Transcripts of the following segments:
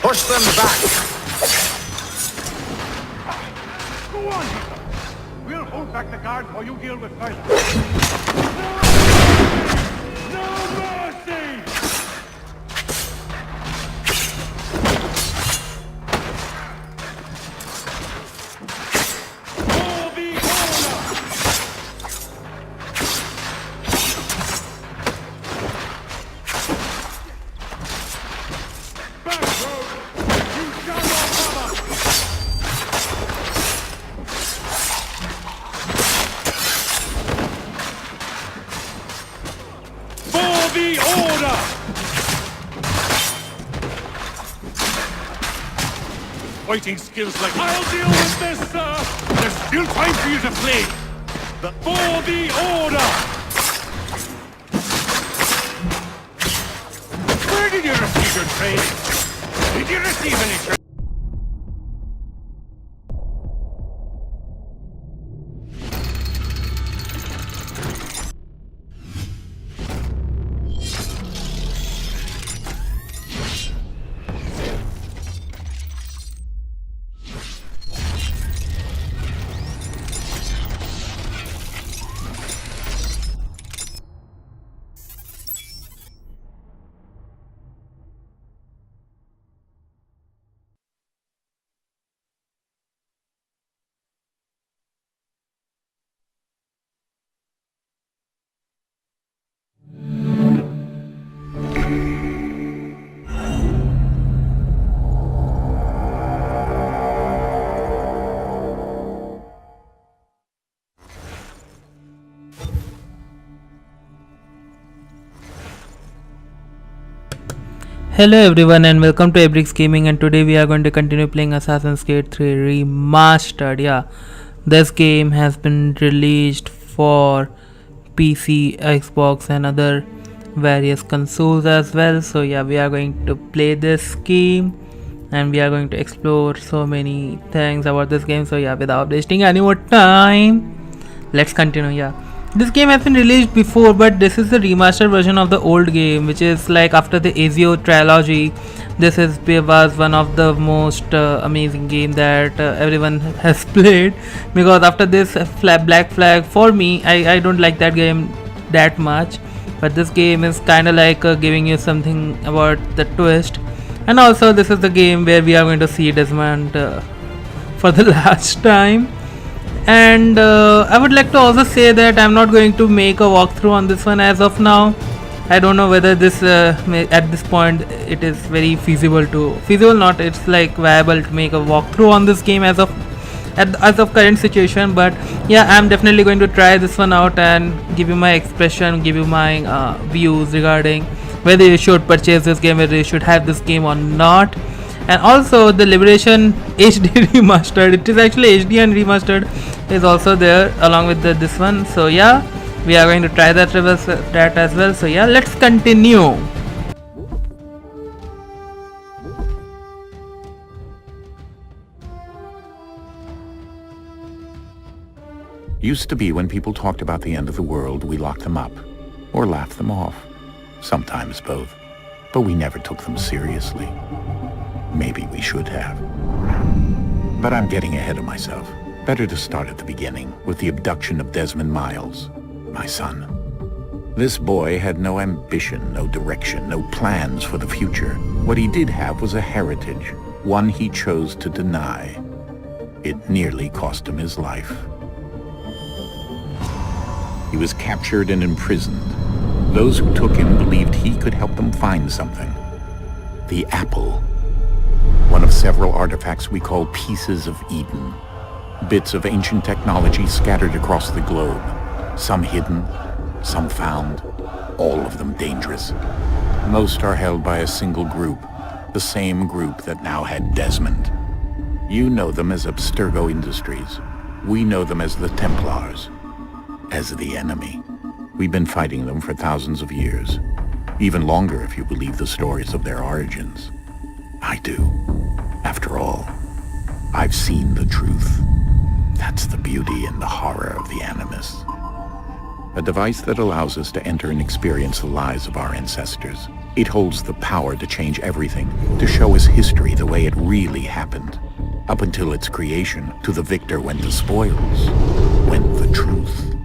Push them back. Go on, Hitler. We'll hold back the guard while you deal with Tyler. No mercy! For the honor! Back, road! You shall not cover! For the order! Fighting skills like I'll deal with this, sir! There's still time for you to flee! For the order! Where did you receive your training? Did you receive any training? Hello everyone and welcome to Ebrix Gaming, and today we are going to continue playing Assassin's Creed 3 Remastered. Yeah, this game has been released for PC, Xbox and other various consoles as well. So yeah, we are going to play this game and we are going to explore so many things about this game. So yeah, without wasting any more time, let's continue. Yeah, this game has been released before, but this is the remastered version of the old game, which is like after the Ezio trilogy. This was one of the most amazing game that everyone has played, because after this Black Flag, for me, I don't like that game that much, but this game is kind of like giving you something about the twist. And also this is the game where we are going to see Desmond for the last time. And I would like to also say that I'm not going to make a walkthrough on this one as of now. I don't know whether this at this point it is very not, it's like viable to make a walkthrough on this game as of current situation. But yeah, I'm definitely going to try this one out and give you my expression, give you my views regarding whether you should purchase this game, whether you should have this game or not. And also the Liberation HD Remastered, it is actually HD and Remastered is also there along with this one. So yeah, we are going to try that as well. So yeah, let's continue. Used to be when people talked about the end of the world, we locked them up or laughed them off. Sometimes both. But we never took them seriously. Maybe we should have. But I'm getting ahead of myself. Better to start at the beginning, with the abduction of Desmond Miles, my son. This boy had no ambition, no direction, no plans for the future. What he did have was a heritage, one he chose to deny. It nearly cost him his life. He was captured and imprisoned. Those who took him believed he could help them find something. The apple. One of several artifacts we call Pieces of Eden. Bits of ancient technology scattered across the globe. Some hidden, some found, all of them dangerous. Most are held by a single group, the same group that now had Desmond. You know them as Abstergo Industries. We know them as the Templars, as the enemy. We've been fighting them for thousands of years, even longer if you believe the stories of their origins. I do. After all, I've seen the truth. That's the beauty and the horror of the Animus. A device that allows us to enter and experience the lives of our ancestors, It holds the power to change everything, to show us history the way it really happened. Up until its creation, to the victor went the spoils, went the truth.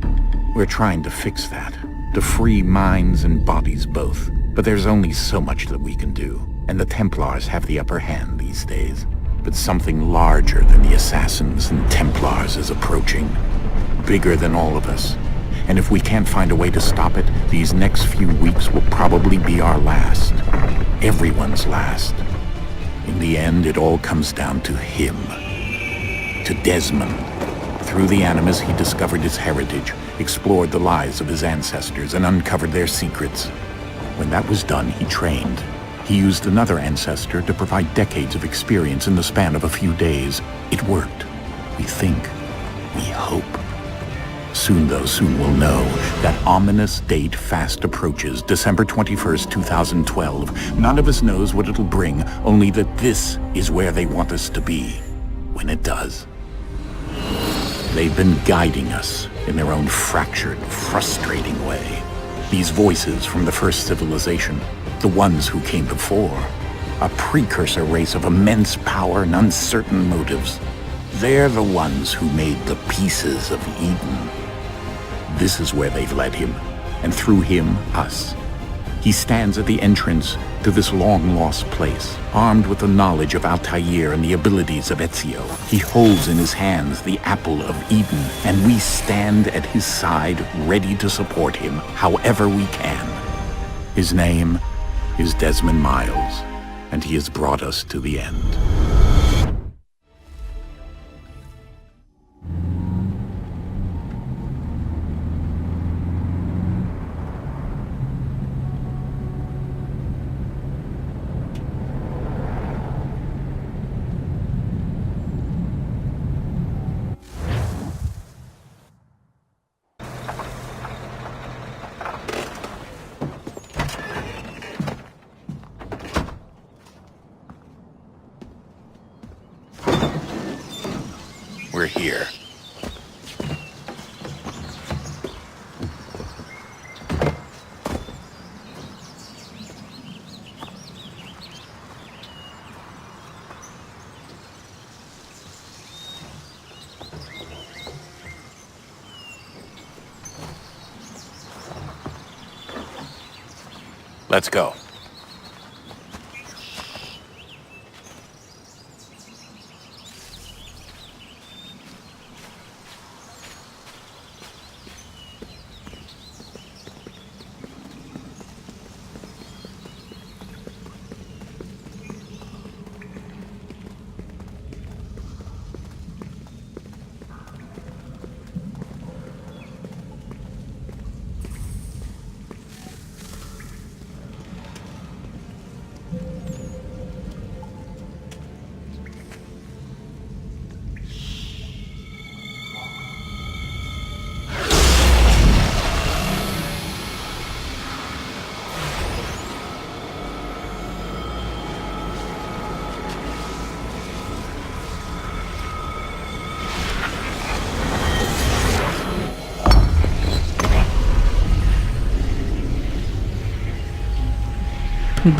We're trying to fix that, to free minds and bodies both. But there's only so much that we can do, and the Templars have the upper hand these days. But something larger than the Assassins and Templars is approaching, bigger than all of us. And if we can't find a way to stop it, these next few weeks will probably be our last. Everyone's last. In the end, it all comes down to him. To Desmond. Through the Animus, he discovered his heritage, explored the lives of his ancestors, and uncovered their secrets. When that was done, he trained. He used another ancestor to provide decades of experience in the span of a few days. It worked. We think. We hope. Soon we'll know. That ominous date fast approaches, December 21st, 2012. None of us knows what it'll bring, only that this is where they want us to be, when it does. They've been guiding us in their own fractured, frustrating way. These voices from the first civilization, the ones who came before, a precursor race of immense power and uncertain motives. They're the ones who made the pieces of Eden. This is where they've led him, and through him, us. He stands at the entrance to this long-lost place, armed with the knowledge of Altair and the abilities of Ezio. He holds in his hands the apple of Eden, and we stand at his side, ready to support him however we can. His name is Desmond Miles, and he has brought us to the end. We're here. Let's go.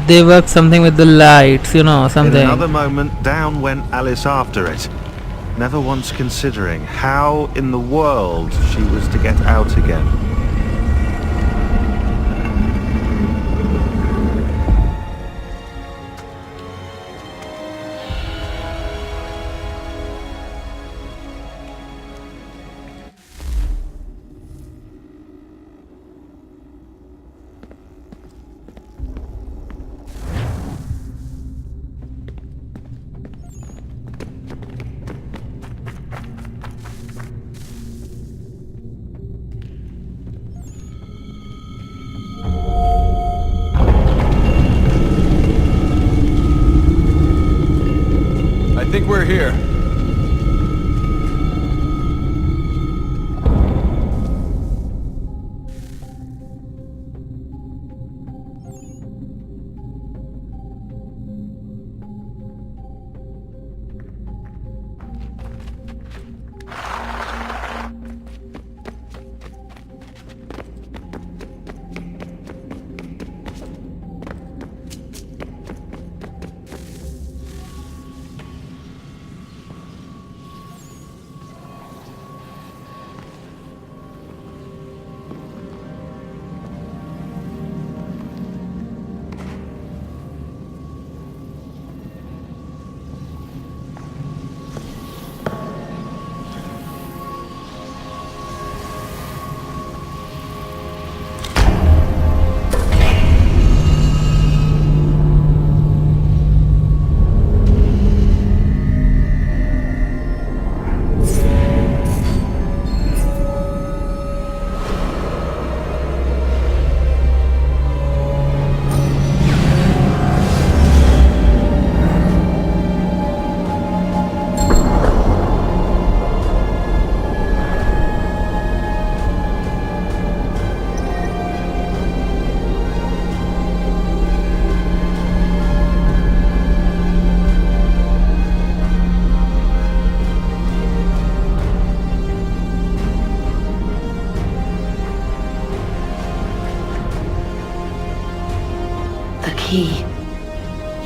They work something with the lights, you know, something. In another moment, down went Alice after it, never once considering how in the world she was to get out again. I think we're here.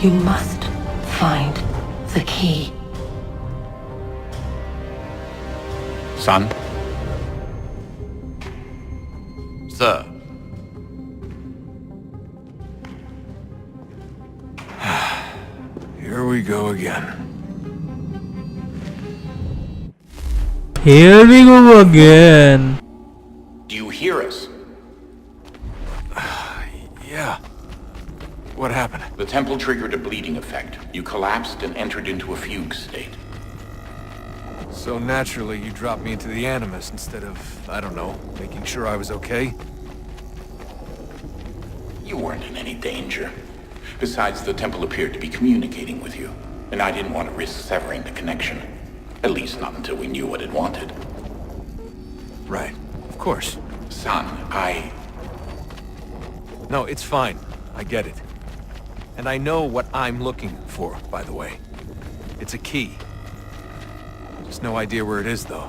You must find the key. Son? Sir. Here we go again. Here we go again. Do you hear us? Yeah. What happened? The temple triggered a bleeding effect. You collapsed and entered into a fugue state. So naturally, you dropped me into the Animus instead of, I don't know, making sure I was okay? You weren't in any danger. Besides, the temple appeared to be communicating with you, and I didn't want to risk severing the connection. At least not until we knew what it wanted. Right. Of course. Son, No, it's fine. I get it. And I know what I'm looking for, by the way. It's a key. Just no idea where it is, though.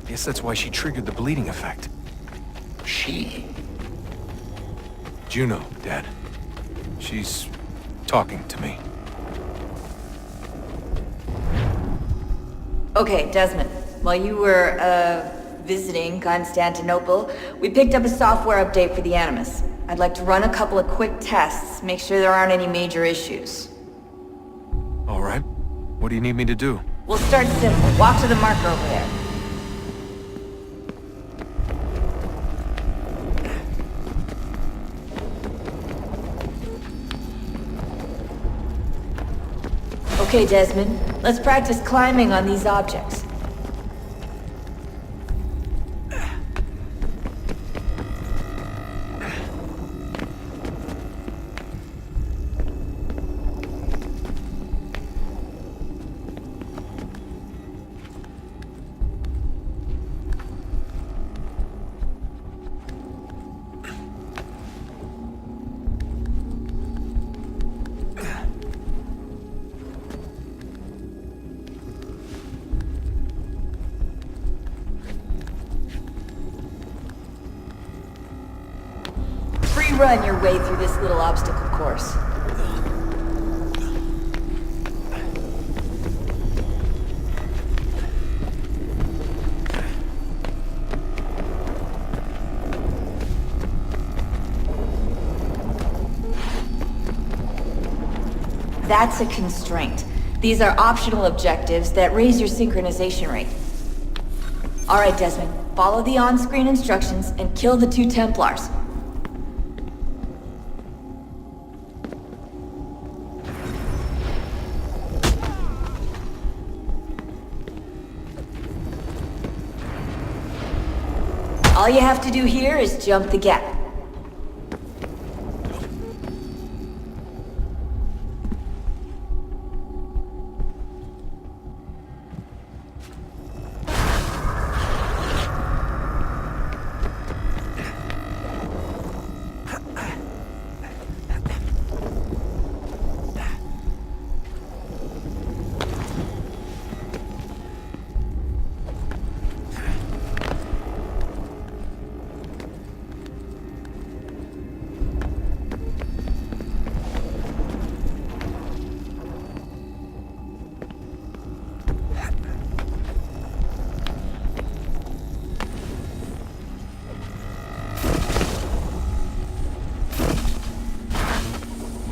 Guess that's why she triggered the bleeding effect. She? Juno, Dad. She's talking to me. Okay, Desmond. While you were, visiting Constantinople, we picked up a software update for the Animus. I'd like to run a couple of quick tests, make sure there aren't any major issues. All right. What do you need me to do? We'll start simple. Walk to the marker over there. Okay, Desmond. Let's practice climbing on these objects. Run your way through this little obstacle course. That's a constraint. These are optional objectives that raise your synchronization rate. Alright, Desmond. Follow the on-screen instructions and kill the 2 Templars. All you have to do here is jump the gap.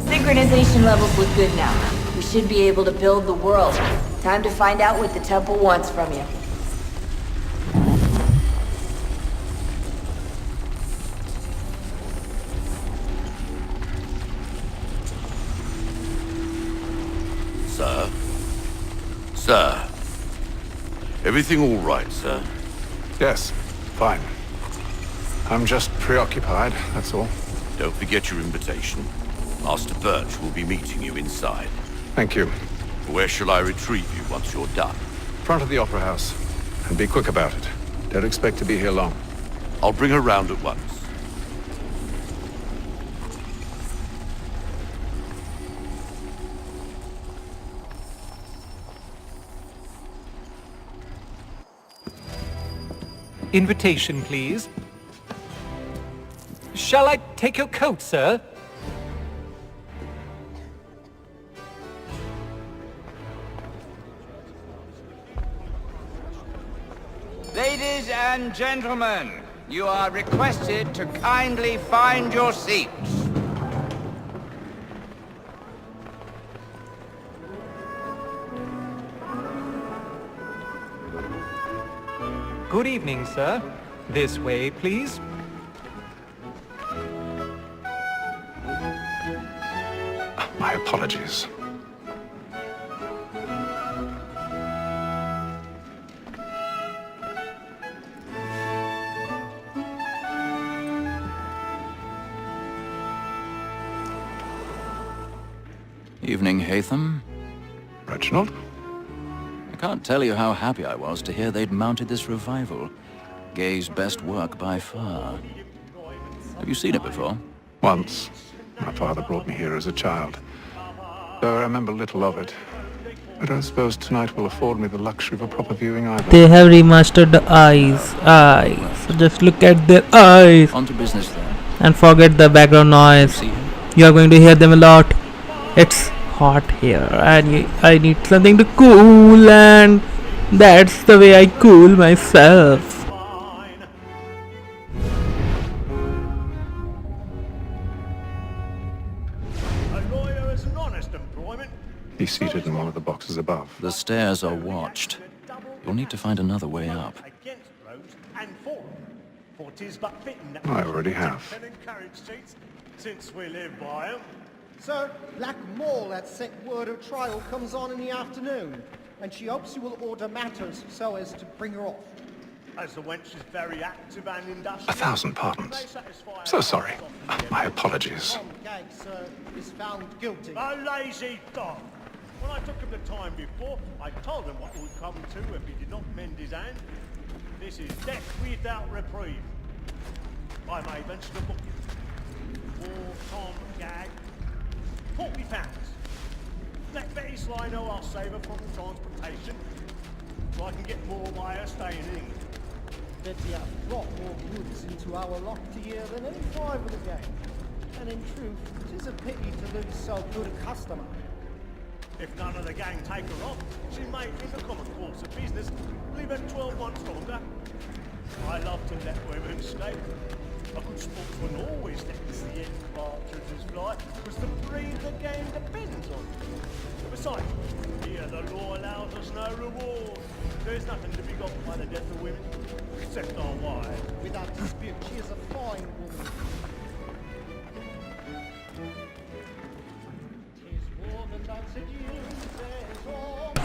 Synchronization levels look good now. We should be able to build the world. Time to find out what the temple wants from you. Sir? Sir? Everything all right, sir? Yes, fine. I'm just preoccupied, that's all. Don't forget your invitation. Master Birch will be meeting you inside. Thank you. Where shall I retrieve you once you're done? Front of the Opera House. And be quick about it. Don't expect to be here long. I'll bring her round at once. Invitation, please. Shall I take your coat, sir? Ladies and gentlemen, you are requested to kindly find your seats. Good evening, sir. This way, please. My apologies. Evening, Hatham. Reginald? I can't tell you how happy I was to hear they'd mounted this revival. Gay's best work by far. Have you seen it before? Once. My father brought me here as a child. Though I remember little of it. I don't suppose tonight will afford me the luxury of a proper viewing either. They have remastered the eyes. Just look at their eyes. On to business then. And forget the background noise. You are going to hear them a lot. It's hot here and I need something to cool, and that's the way I cool myself. He's seated in one of the boxes above. The stairs are watched. You'll need to find another way up. I already have. Since we live by 'em. Sir, Black Mole had sent word her trial comes on in the afternoon, and she hopes you will order matters so as to bring her off. As the wench is very active and industrious. 1,000 pardons. So sorry. My apologies. Tom Gag, sir, is found guilty. A lazy dog. When I took him the time before, I told him what would come to if he did not mend his hand. This is death without reprieve. I may venture to book him. For Tom Gag, £40. Let Betty Sly know I'll save her from transportation, so I can get more by her staying in England. Betty has brought more goods into our lot a year than any five of the gang. And in truth, it is a pity to lose so good a customer. If none of the gang take her off, she may, in the common course of business, leave her 12 months longer. I love to let women escape. A good sportsman always lets the end partridges fly, because the breed of the game depends on it. Besides, here the law allows us no reward. There's nothing to be got by the death of women, except our wives. Without dispute, she is a fine woman.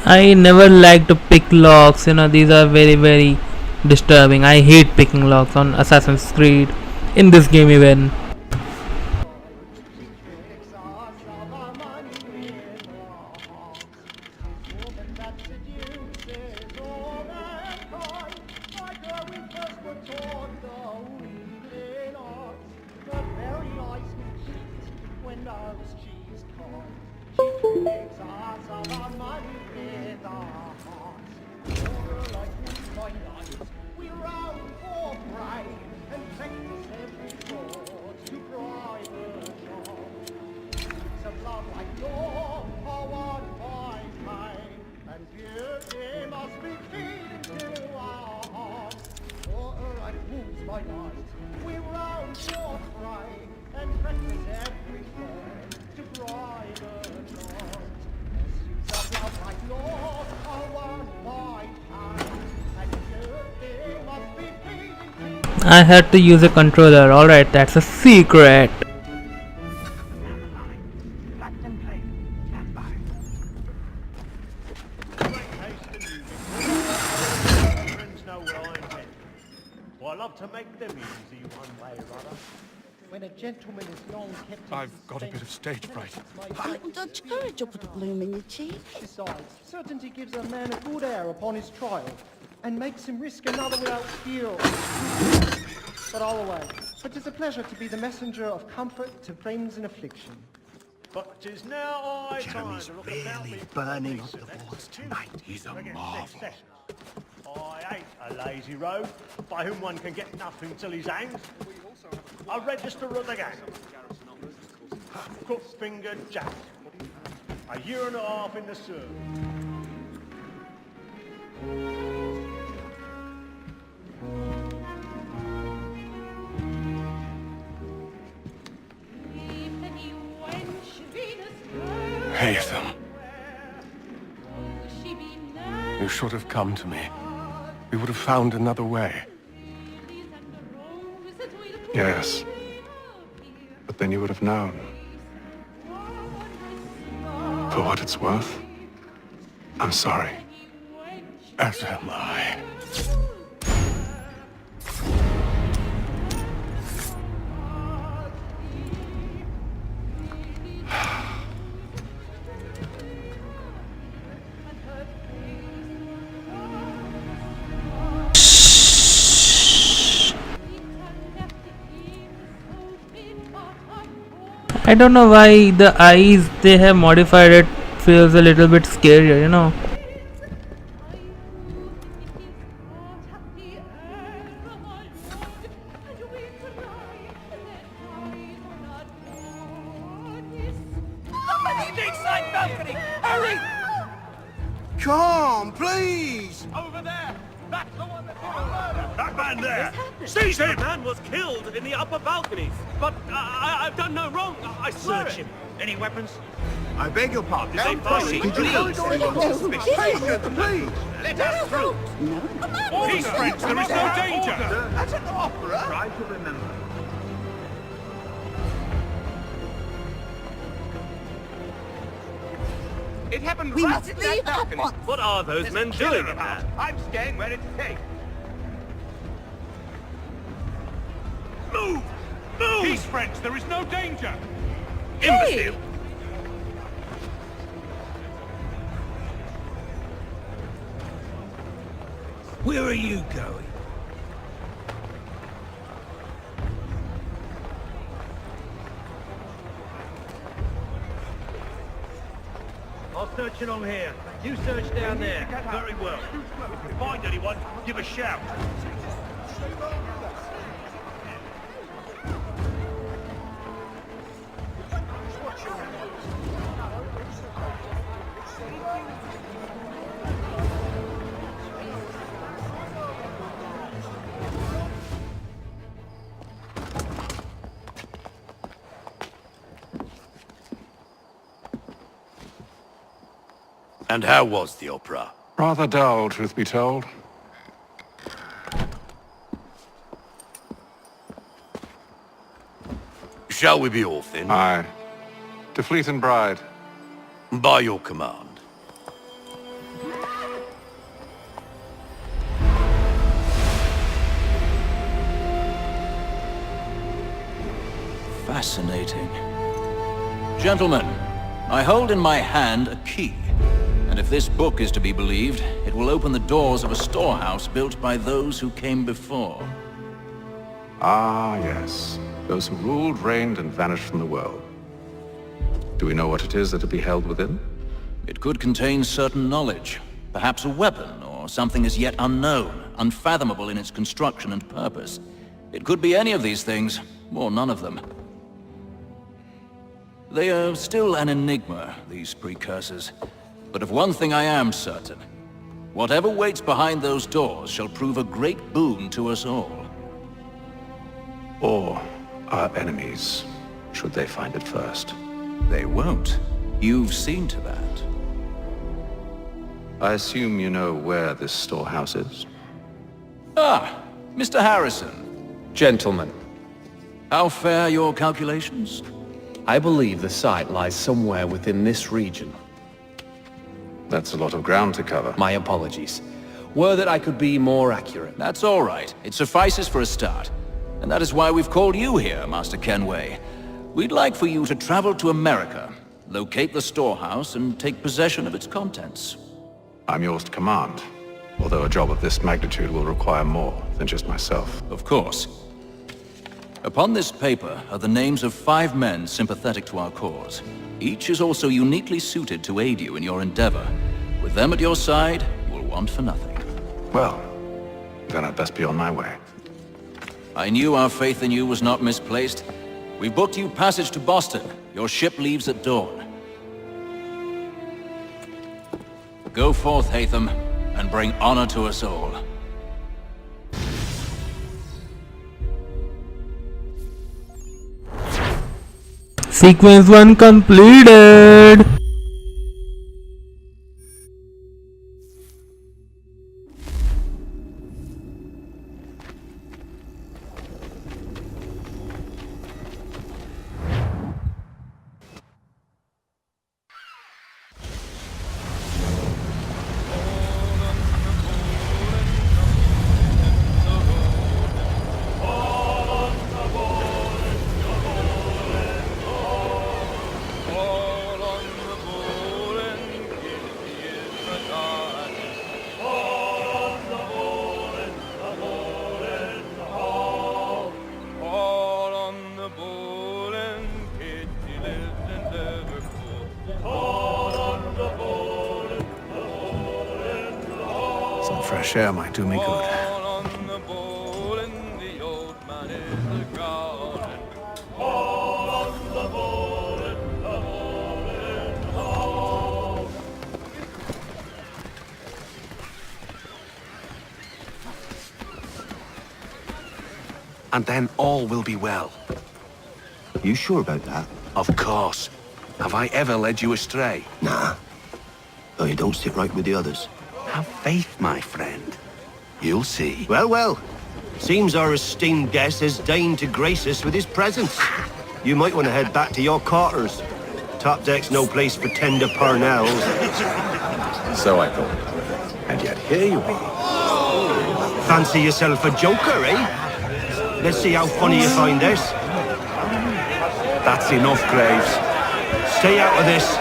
I never like to pick locks, these are very disturbing. I hate picking locks on Assassin's Creed, in this game even. I had to use a controller. Alright, that's a secret. When a gentleman is long kept I've got a bit of stage fright. A little Dutch courage up with the bloom in your cheek. Besides, certainty gives a man a good air upon his trial, and makes him risk another without fear. But all away. But 'tis a pleasure to be the messenger of comfort to friends in affliction. But 'tis now high time to look about me. Burning up the walls tonight. He's a marvel. I hate a lazy rogue, by whom one can get nothing till he's hanged. A register of the gang. Crook-fingered Jack. A year and a half in the service. Haytham. You should have come to me. We would have found another way. Yes. But then you would have known. For what it's worth, I'm sorry. As am I. I don't know why the eyes they have modified it feels a little bit scarier, you know. Inside balcony! Hurry! Come, please! Over there! That's the one that did the murder! That man there! Seize him! The man was killed in the upper balconies. But I've done no wrong. I swear it. Any weapons? I beg your pardon. Did they fire? Did you please? Patience, please! Let us through! No. Peace, friends, there is no danger! That's an opera. Try to remember. It happened We right must at leave that at balcony. once. What are those There's men a killer doing in about. there? I'm staying where it's safe. Move! Move! Peace, friends, there is no danger! Imbecile! Where are you going? I'll search along here. You search down there. Very well. If you find anyone, give a shout. And how was the opera? Rather dull, truth be told. Shall we be off then? Aye. To Fleet and Bride. By your command. Fascinating. Gentlemen, I hold in my hand a key. And if this book is to be believed, it will open the doors of a storehouse built by those who came before. Ah, yes. Those who ruled, reigned, and vanished from the world. Do we know what it is that will be held within? It could contain certain knowledge. Perhaps a weapon, or something as yet unknown, unfathomable in its construction and purpose. It could be any of these things, or none of them. They are still an enigma, these precursors. But of one thing I am certain. Whatever waits behind those doors shall prove a great boon to us all. Or our enemies, should they find it first. They won't. You've seen to that. I assume you know where this storehouse is? Ah, Mr. Harrison. Gentlemen, How fare your calculations? I believe the site lies somewhere within this region. That's a lot of ground to cover. My apologies. Were that I could be more accurate. That's all right. It suffices for a start. And that is why we've called you here, Master Kenway. We'd like for you to travel to America, locate the storehouse, and take possession of its contents. I'm yours to command, although a job of this magnitude will require more than just myself. Of course. Upon this paper are the names of 5 men sympathetic to our cause. Each is also uniquely suited to aid you in your endeavor. With them at your side, you will want for nothing. Well, then I'd best be on my way. I knew our faith in you was not misplaced. We've booked you passage to Boston. Your ship leaves at dawn. Go forth, Haytham, and bring honor to us all. Sequence 1 completed. Some fresh air might do me good. And then all will be well. You sure about that? Of course. Have I ever led you astray? Nah. Though you don't sit right with the others. Have faith, my friend. You'll see. Well, well. Seems our esteemed guest has deigned to grace us with his presence. You might want to head back to your quarters. Top deck's no place for tender parnells. So I thought. And yet here you are. Fancy yourself a joker, eh? Let's see how funny you find this. That's enough, Graves. Stay out of this.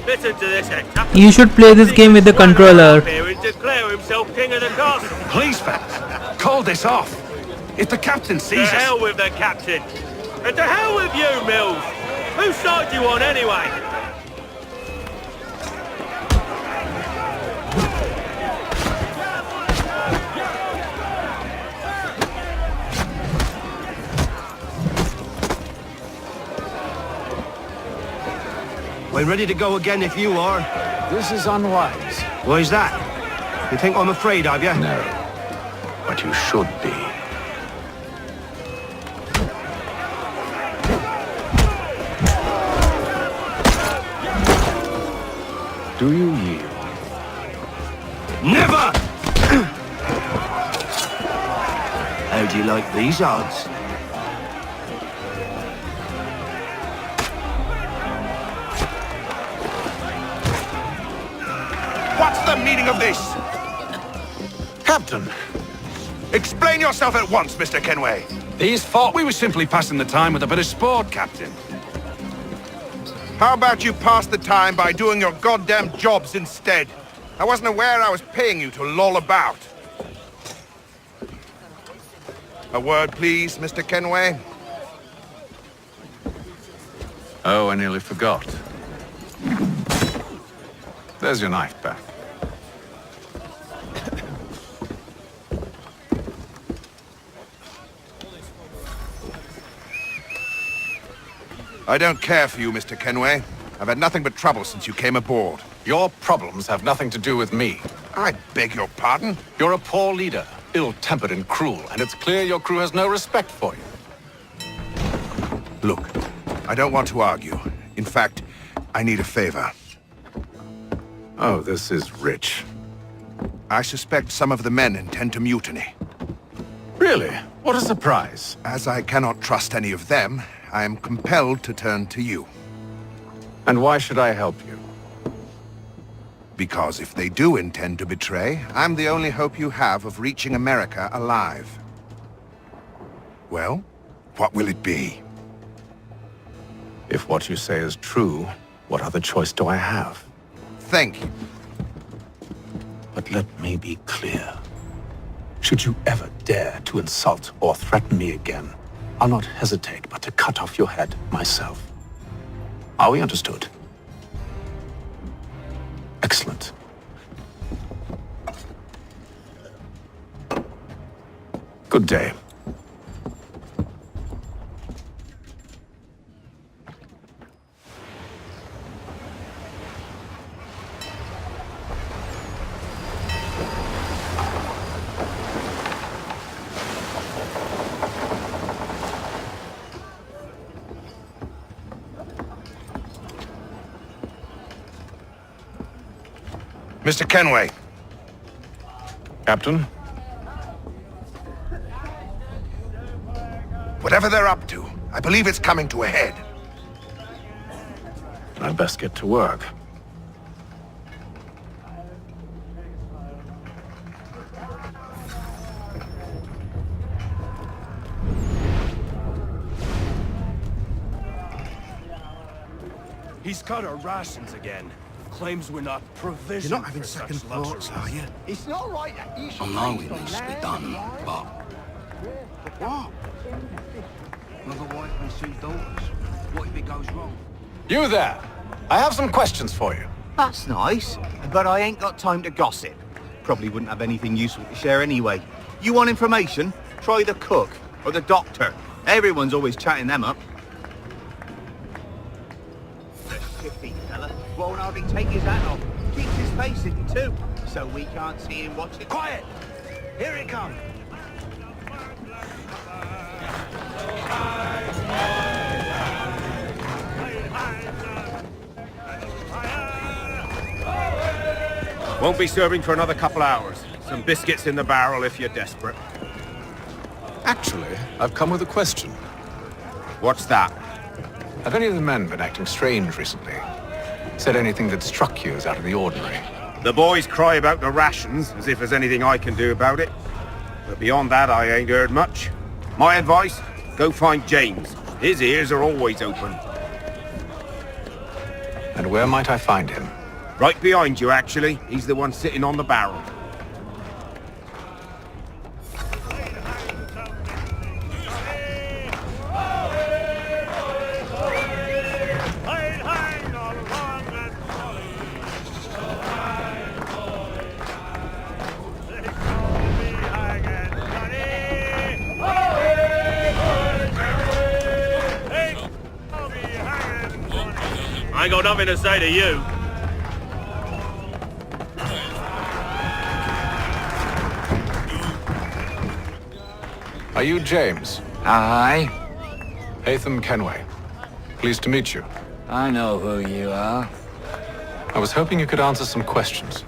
Listen to this, Hector. You should play this game with the controller. Declare himself king of the castle. Please, fellas, call this off. If the captain sees us... To hell with the captain. And to hell with you, Mills. Whose side do you on, anyway? We're ready to go again if you are. This is unwise. Why's that? You think I'm afraid of you? No. But you should be. Do you yield? Never! How do you like these odds? What's the meaning of this? Captain, explain yourself at once, Mr. Kenway. These thought we were simply passing the time with a bit of sport, Captain. How about you pass the time by doing your goddamn jobs instead? I wasn't aware I was paying you to loll about. A word, please, Mr. Kenway? Oh, I nearly forgot. There's your knife, Beth. I don't care for you, Mr. Kenway. I've had nothing but trouble since you came aboard. Your problems have nothing to do with me. I beg your pardon? You're a poor leader, ill-tempered and cruel, and it's clear your crew has no respect for you. Look, I don't want to argue. In fact, I need a favor. Oh, this is rich. I suspect some of the men intend to mutiny. Really? What a surprise. As I cannot trust any of them, I am compelled to turn to you. And why should I help you? Because if they do intend to betray, I'm the only hope you have of reaching America alive. Well, what will it be? If what you say is true, what other choice do I have? Thank you. But let me be clear. Should you ever dare to insult or threaten me again, I'll not hesitate but to cut off your head myself. Are we understood? Excellent. Good day. Mr. Kenway. Captain? Whatever they're up to, I believe it's coming to a head. I'd best get to work. He's cut our rations again. Claims we're not provisioned. You're not having second thoughts, are you? It's not right that you should. I know it needs to be done, but What? Another wife and 2 daughters. What if it goes wrong? You there! I have some questions for you. That's nice, but I ain't got time to gossip. Probably wouldn't have anything useful to share anyway. You want information? Try the cook or the doctor. Everyone's always chatting them up. The shifty fella won't hardly take his hat off. Keeps his face hidden too, so we can't see him watching. Quiet! Here it comes. Won't be serving for another couple hours. Some biscuits in the barrel if you're desperate. Actually, I've come with a question. What's that? Have any of the men been acting strange recently? Said anything that struck you as out of the ordinary? The boys cry about the rations, as if there's anything I can do about it. But beyond that, I ain't heard much. My advice, go find James. His ears are always open. And where might I find him? Right behind you, actually. He's the one sitting on the barrel. I ain't got nothing to say to you. Are you James? Aye. Hatham Kenway. Pleased to meet you. I know who you are. I was hoping you could answer some questions.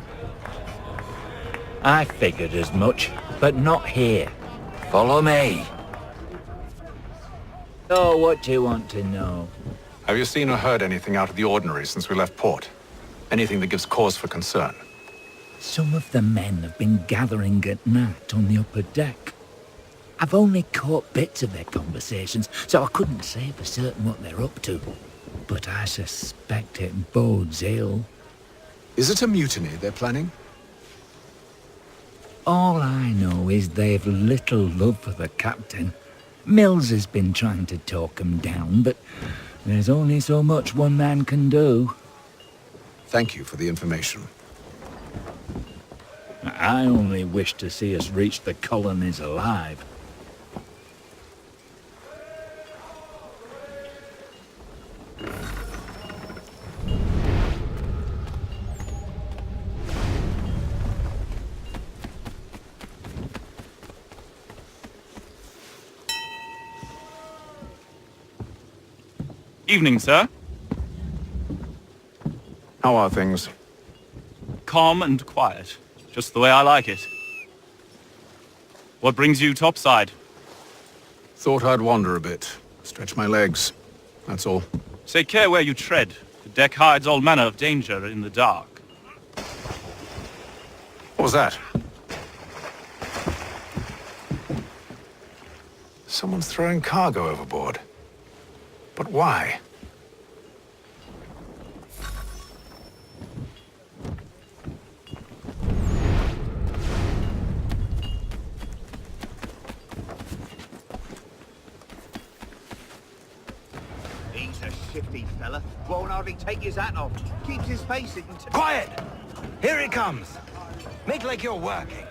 I figured as much, but not here. Follow me. Oh, what do you want to know? Have you seen or heard anything out of the ordinary since we left port? Anything that gives cause for concern? Some of the men have been gathering at night on the upper deck. I've only caught bits of their conversations, so I couldn't say for certain what they're up to. But I suspect it bodes ill. Is it a mutiny they're planning? All I know is they've little love for the captain. Mills has been trying to talk 'em down, but there's only so much one man can do. Thank you for the information. I only wish to see us reach the colonies alive. Evening, sir. How are things? Calm and quiet. Just the way I like it. What brings you topside? Thought I'd wander a bit. Stretch my legs. That's all. Take care where you tread. The deck hides all manner of danger in the dark. What was that? Someone's throwing cargo overboard. But why? He's a shifty fella. Won't hardly take his hat off. Keeps his face in... Quiet! Here it comes. Make like you're working.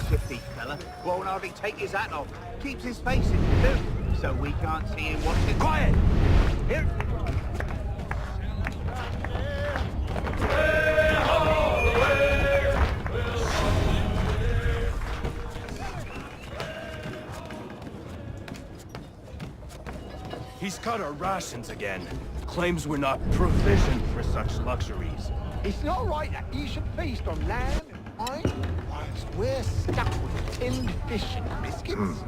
Shifty fella. Won't hardly take his hat off. Keeps his face in too, so we can't see him watching. Quiet! Here. He's cut our rations again. Claims we're not provisioned for such luxuries. It's not right that you should feast on lamb and wine whilst we're stuck with tinned fish and biscuits.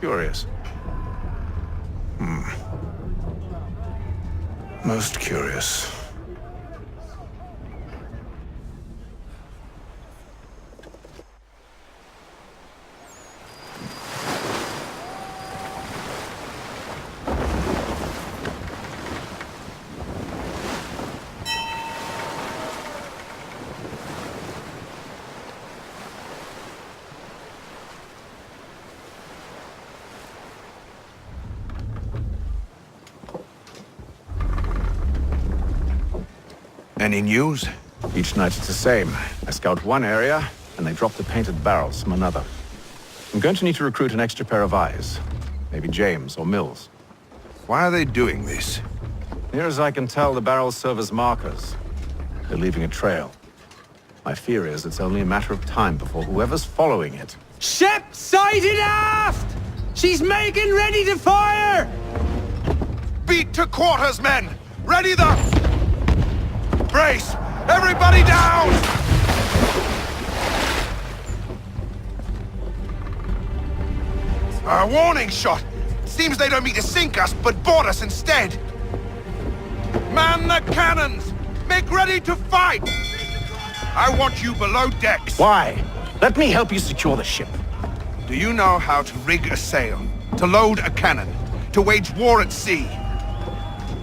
Curious. Most curious. Any news? Each night it's the same. I scout one area, and they drop the painted barrels from another. I'm going to need to recruit an extra pair of eyes. Maybe James or Mills. Why are they doing this? Near as I can tell, the barrels serve as markers. They're leaving a trail. My fear is it's only a matter of time before whoever's following it... Ship sighted aft! She's making ready to fire! Beat to quarters, men! Ready the... Brace! Everybody down! A warning shot! Seems they don't mean to sink us, but board us instead! Man the cannons! Make ready to fight! I want you below decks! Why? Let me help you secure the ship. Do you know how to rig a sail? To load a cannon? To wage war at sea?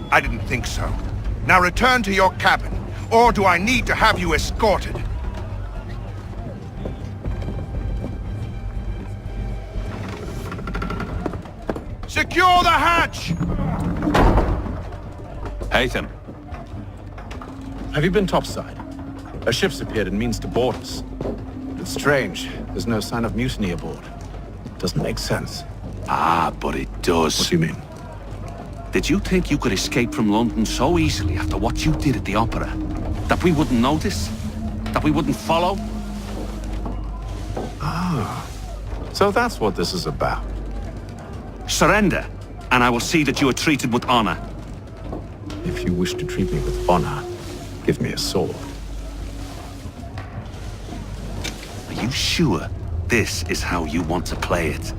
I didn't think so. Now return to your cabin, or do I need to have you escorted? Secure the hatch! Haytham. Have you been topside? A ship's appeared and means to board us. It's strange. There's no sign of mutiny aboard. Doesn't make sense. Ah, but it does. What do you mean? Did you think you could escape from London so easily after what you did at the opera? That we wouldn't notice? That we wouldn't follow? Ah. So that's what this is about. Surrender, and I will see that you are treated with honor. If you wish to treat me with honor, give me a sword. Are you sure this is how you want to play it?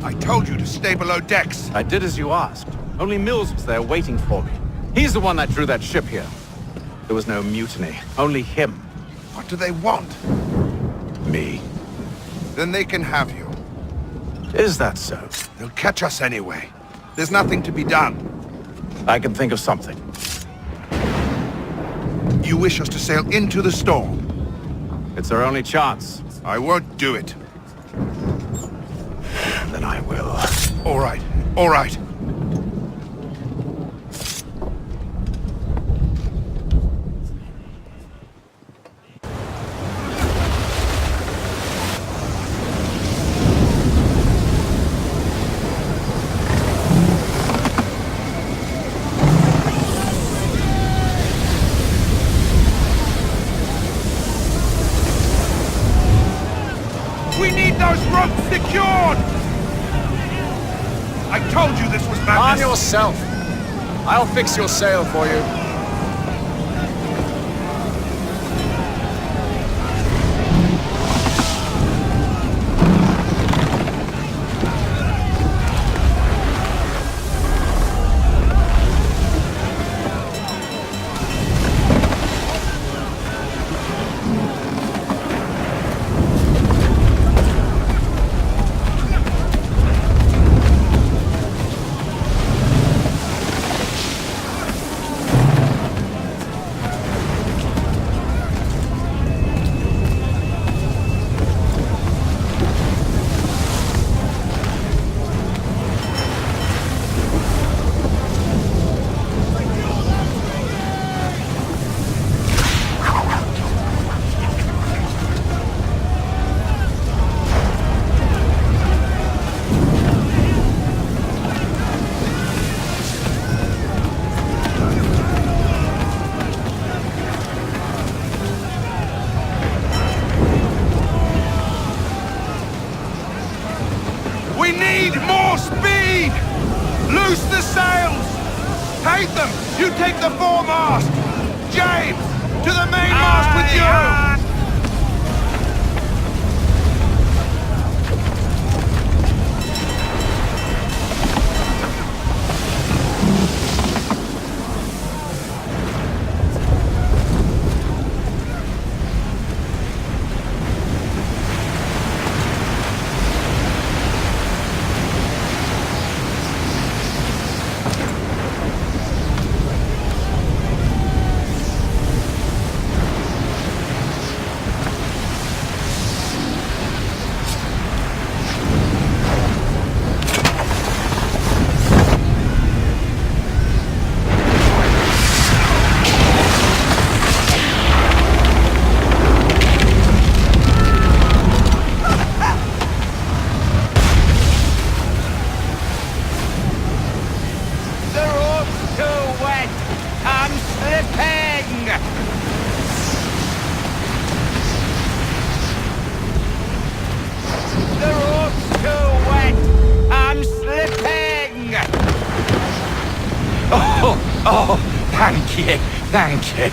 I told you to stay below decks. I did as you asked. Only Mills was there waiting for me. He's the one that drew that ship here. There was no mutiny, only him. What do they want? Me. Then they can have you. Is that so? They'll catch us anyway. There's nothing to be done. I can think of something. You wish us to sail into the storm? It's our only chance. I won't do it. Then I will. All right, all right. We need those ropes secured! I told you this was madness! Arm yourself! I'll fix your sail for you. We need more speed! Loose the sails! Hate them! You take the foremast! James! To the mainmast with you! Oh, thank you, thank you.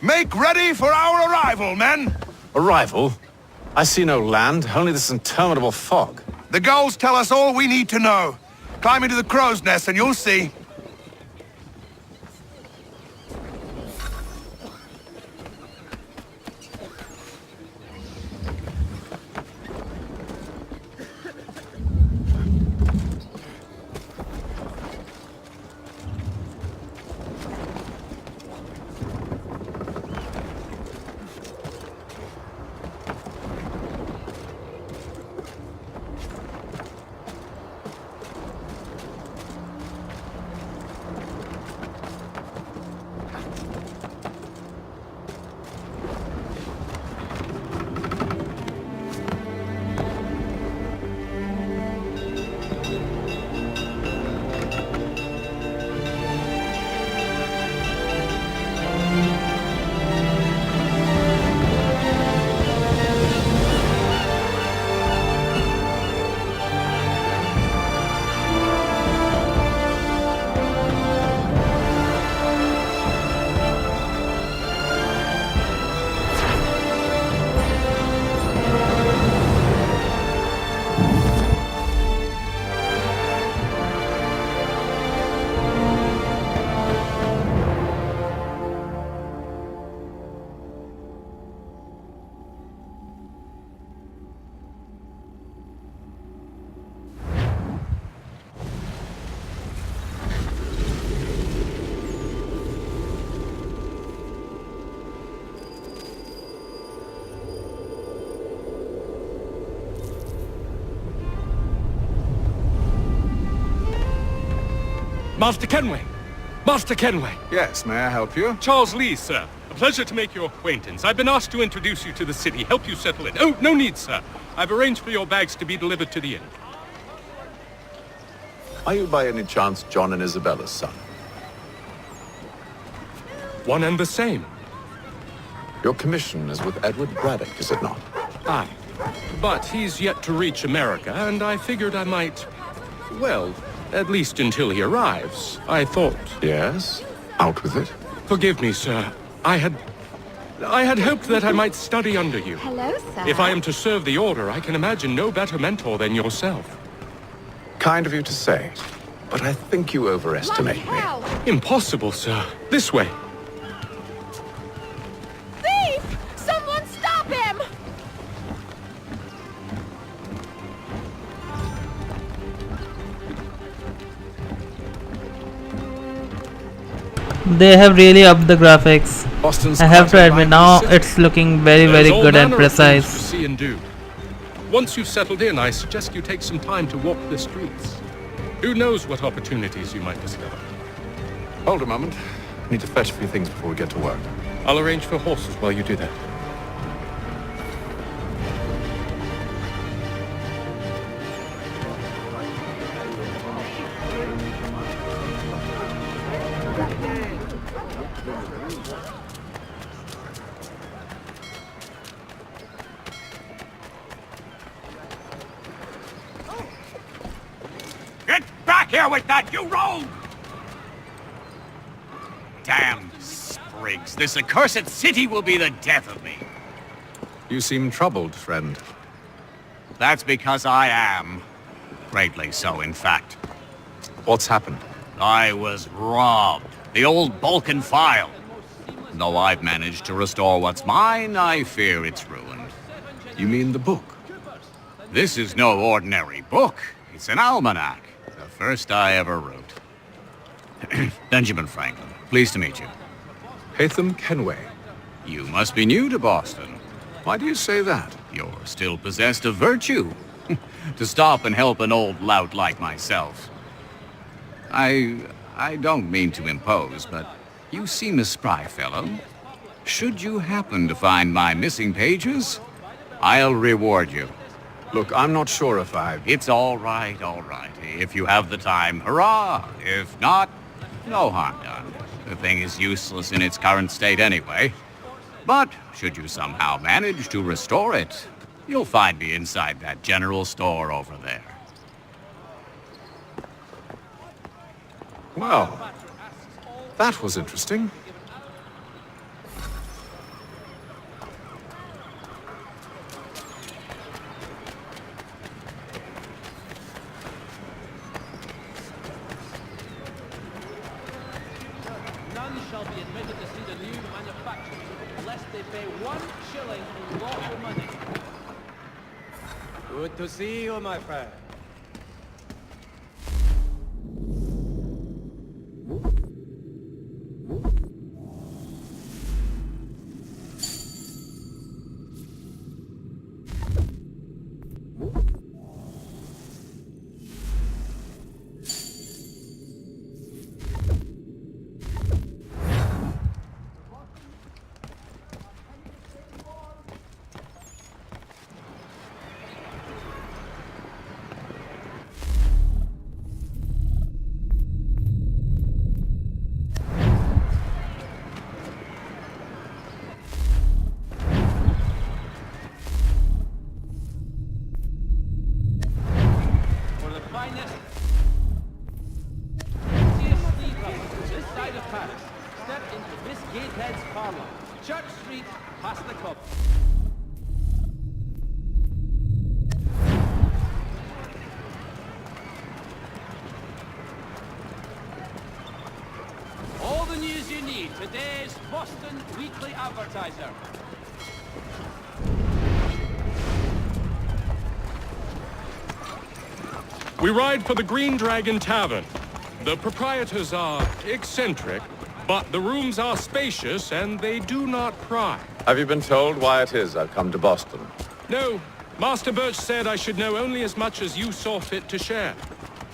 Make ready for our arrival, men! Arrival? I see no land, only this interminable fog. The gulls tell us all we need to know. Climb into the crow's nest and you'll see. Master Kenway! Master Kenway! Yes, may I help you? Charles Lee, sir. A pleasure to make your acquaintance. I've been asked to introduce you to the city, help you settle in. Oh, no need, sir. I've arranged for your bags to be delivered to the inn. Are you by any chance John and Isabella's son? One and the same. Your commission is with Edward Braddock, is it not? Aye. But he's yet to reach America, and I figured I might... well, at least until he arrives, I thought... Yes? Out with it. Forgive me, sir. I had hoped that I might study under you. Hello, sir. If I am to serve the Order, I can imagine no better mentor than yourself. Kind of you to say, but I think you overestimate me. Impossible, sir. This way. Thief! Someone stop him! They have really upped the graphics. Boston's I have to quite a admit, lively now city. it's looking very There's all good and manner of things to precise. see and do. Once you've settled in, I suggest you take some time to walk the streets. Who knows what opportunities you might discover. Hold a moment. I need to fetch a few things before we get to work. I'll arrange for horses while you do that. Get back here with that, you rogue! Damn sprigs. This accursed city will be the death of me. You seem troubled, friend. That's because I am. Greatly so, in fact. What's happened? I was robbed. The old Balkan file. Though I've managed to restore what's mine, I fear it's ruined. You mean the book? This is no ordinary book. It's an almanac. The first I ever wrote. Benjamin Franklin, pleased to meet you. Hatham Kenway. You must be new to Boston. Why do you say that? You're still possessed of virtue. To stop and help an old lout like myself. I don't mean to impose, but you seem a spry fellow. Should you happen to find my missing pages, I'll reward you. Look, I'm not sure if I... It's all right, all right. If you have the time, hurrah! If not, no harm done. The thing is useless in its current state anyway. But should you somehow manage to restore it, you'll find me inside that general store over there. Well, that was interesting. shall be admitted to see the new manufacturer, unless they pay 1 shilling in lawful money. Good to see you, my friend. Today's Boston Weekly Advertiser. We ride for the Green Dragon Tavern. The proprietors are eccentric, but the rooms are spacious and they do not pry. Have you been told why it is I've come to Boston? No, Master Birch said I should know only as much as you saw fit to share.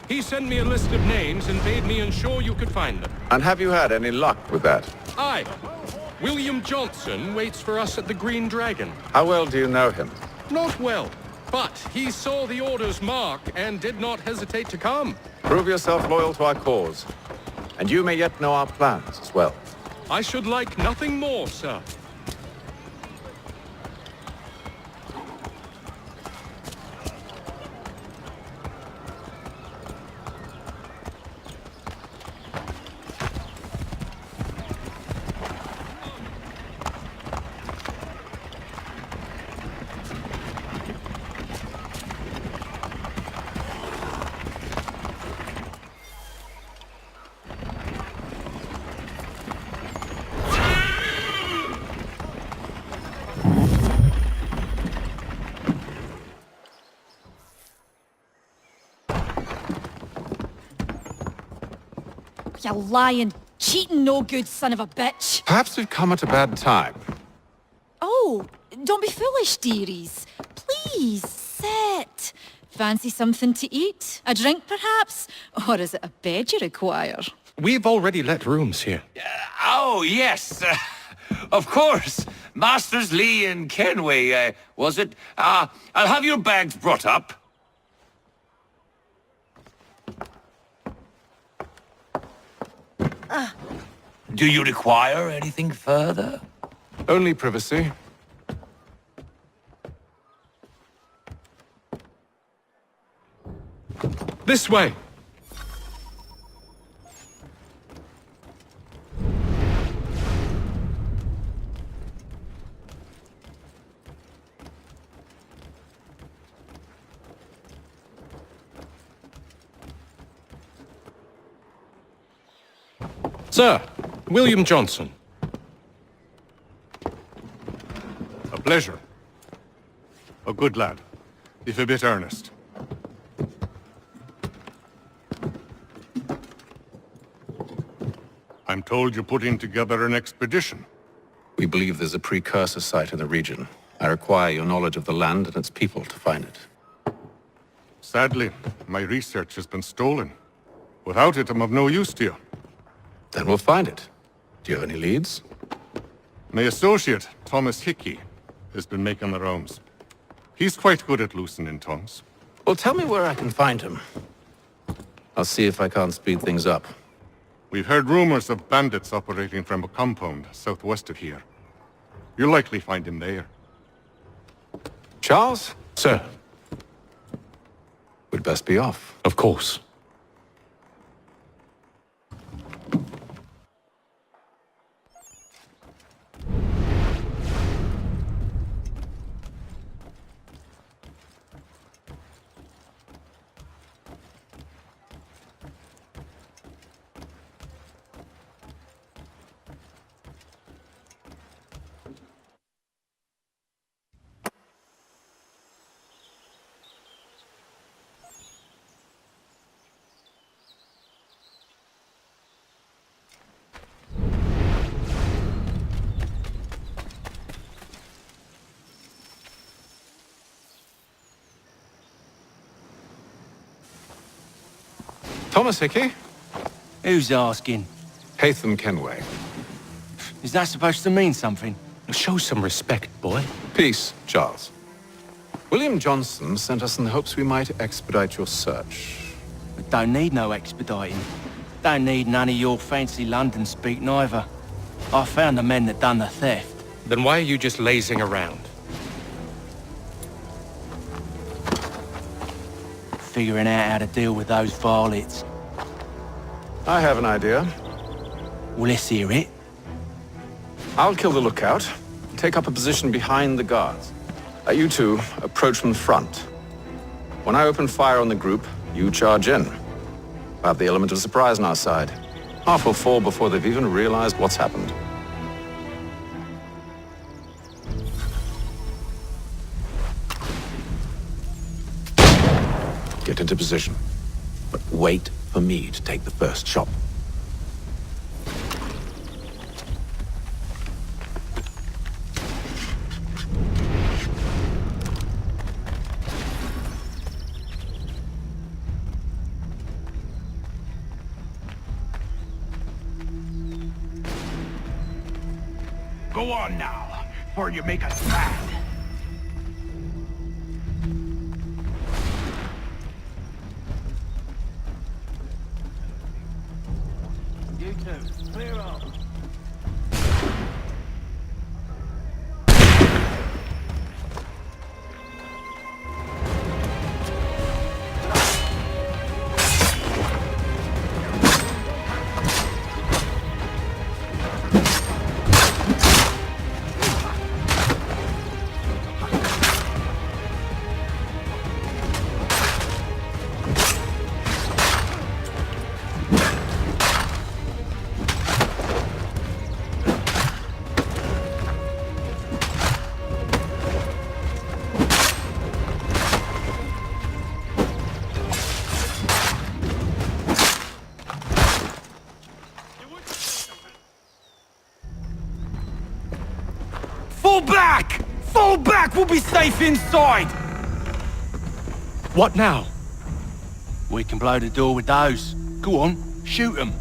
He sent me a list of names and bade me ensure you could find them. And have you had any luck with that? Aye. William Johnson waits for us at the Green Dragon. How well do you know him? Not well, but he saw the order's mark and did not hesitate to come. Prove yourself loyal to our cause, and you may yet know our plans as well. I should like nothing more, sir. You lying, cheating, no good son of a bitch. Perhaps we've come at a bad time. Oh, don't be foolish, dearies. Please, sit. Fancy something to eat? A drink, perhaps? Or is it a bed you require? We've already let rooms here. Oh, yes. Of course. Masters Lee and Kenway, was it? I'll have your bags brought up. Do you require anything further? Only privacy. This way. Sir, William Johnson. A pleasure. A good lad, if a bit earnest. I'm told you're putting together an expedition. We believe there's a precursor site in the region. I require your knowledge of the land and its people to find it. Sadly, my research has been stolen. Without it, I'm of no use to you. Then we'll find it. Do you have any leads? My associate, Thomas Hickey, has been making the rounds. He's quite good at loosening tongues. Well, tell me where I can find him. I'll see if I can't speed things up. We've heard rumors of bandits operating from a compound southwest of here. You'll likely find him there. Charles? Sir. We'd best be off. Of course. Thomas Hickey? Who's asking? Haytham Kenway. Is that supposed to mean something? Show some respect, boy. Peace, Charles. William Johnson sent us in the hopes we might expedite your search. We don't need no expediting. Don't need none of your fancy London speak neither. I found the men that done the theft. Then why are you just lazing around? Figuring out how to deal with those varlets. I have an idea. Well, let's hear it. I'll kill the lookout, take up a position behind the guards. You two approach from the front. When I open fire on the group, you charge in. I have the element of surprise on our side. Half will fall before they've even realized what's happened. Get into position, but wait for me to take the first shot. Go on now, before you make us mad. You two, clear up. Fall back! Fall back! We'll be safe inside! What now? We can blow the door with those. Go on, shoot them.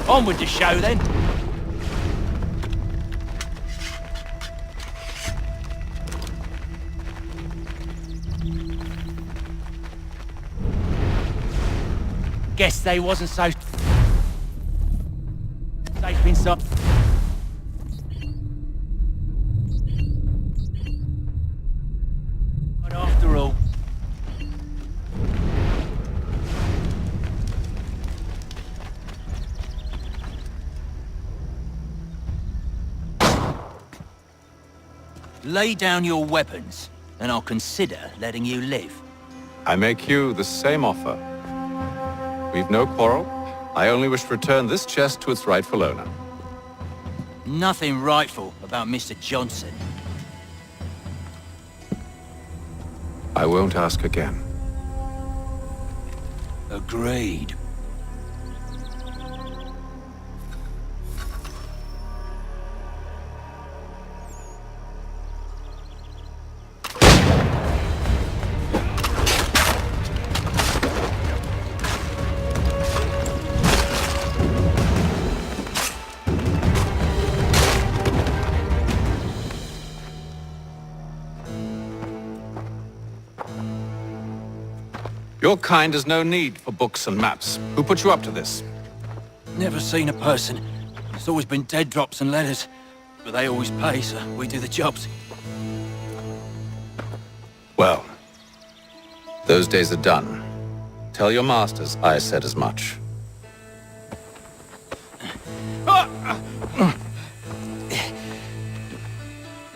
On with the show then. Guess they wasn't so safe inside. But after all. Lay down your weapons, and I'll consider letting you live. I make you the same offer. We've no quarrel. I only wish to return this chest to its rightful owner. Nothing rightful about Mr. Johnson. I won't ask again. Agreed. Your kind has no need for books and maps. Who put you up to this? Never seen a person. It's always been dead drops and letters. But they always pay, so we do the jobs. Well, those days are done. Tell your masters I said as much.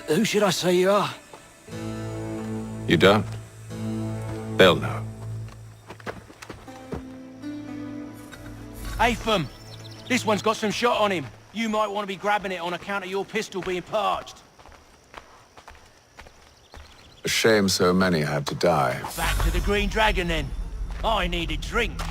Who should I say you are? You don't? They'll know. Atham, this one's got some shot on him. You might want to be grabbing it on account of your pistol being parched. A shame so many had to die. Back to the Green Dragon then. I need a drink.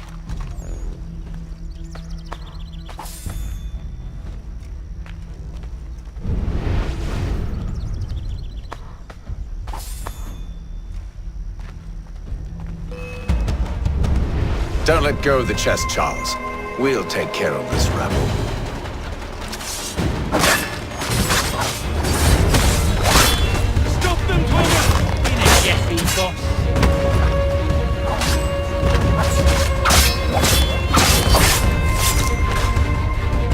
Don't let go of the chest, Charles. We'll take care of this rebel. Stop them, Thomas! In a Jeffy, boss.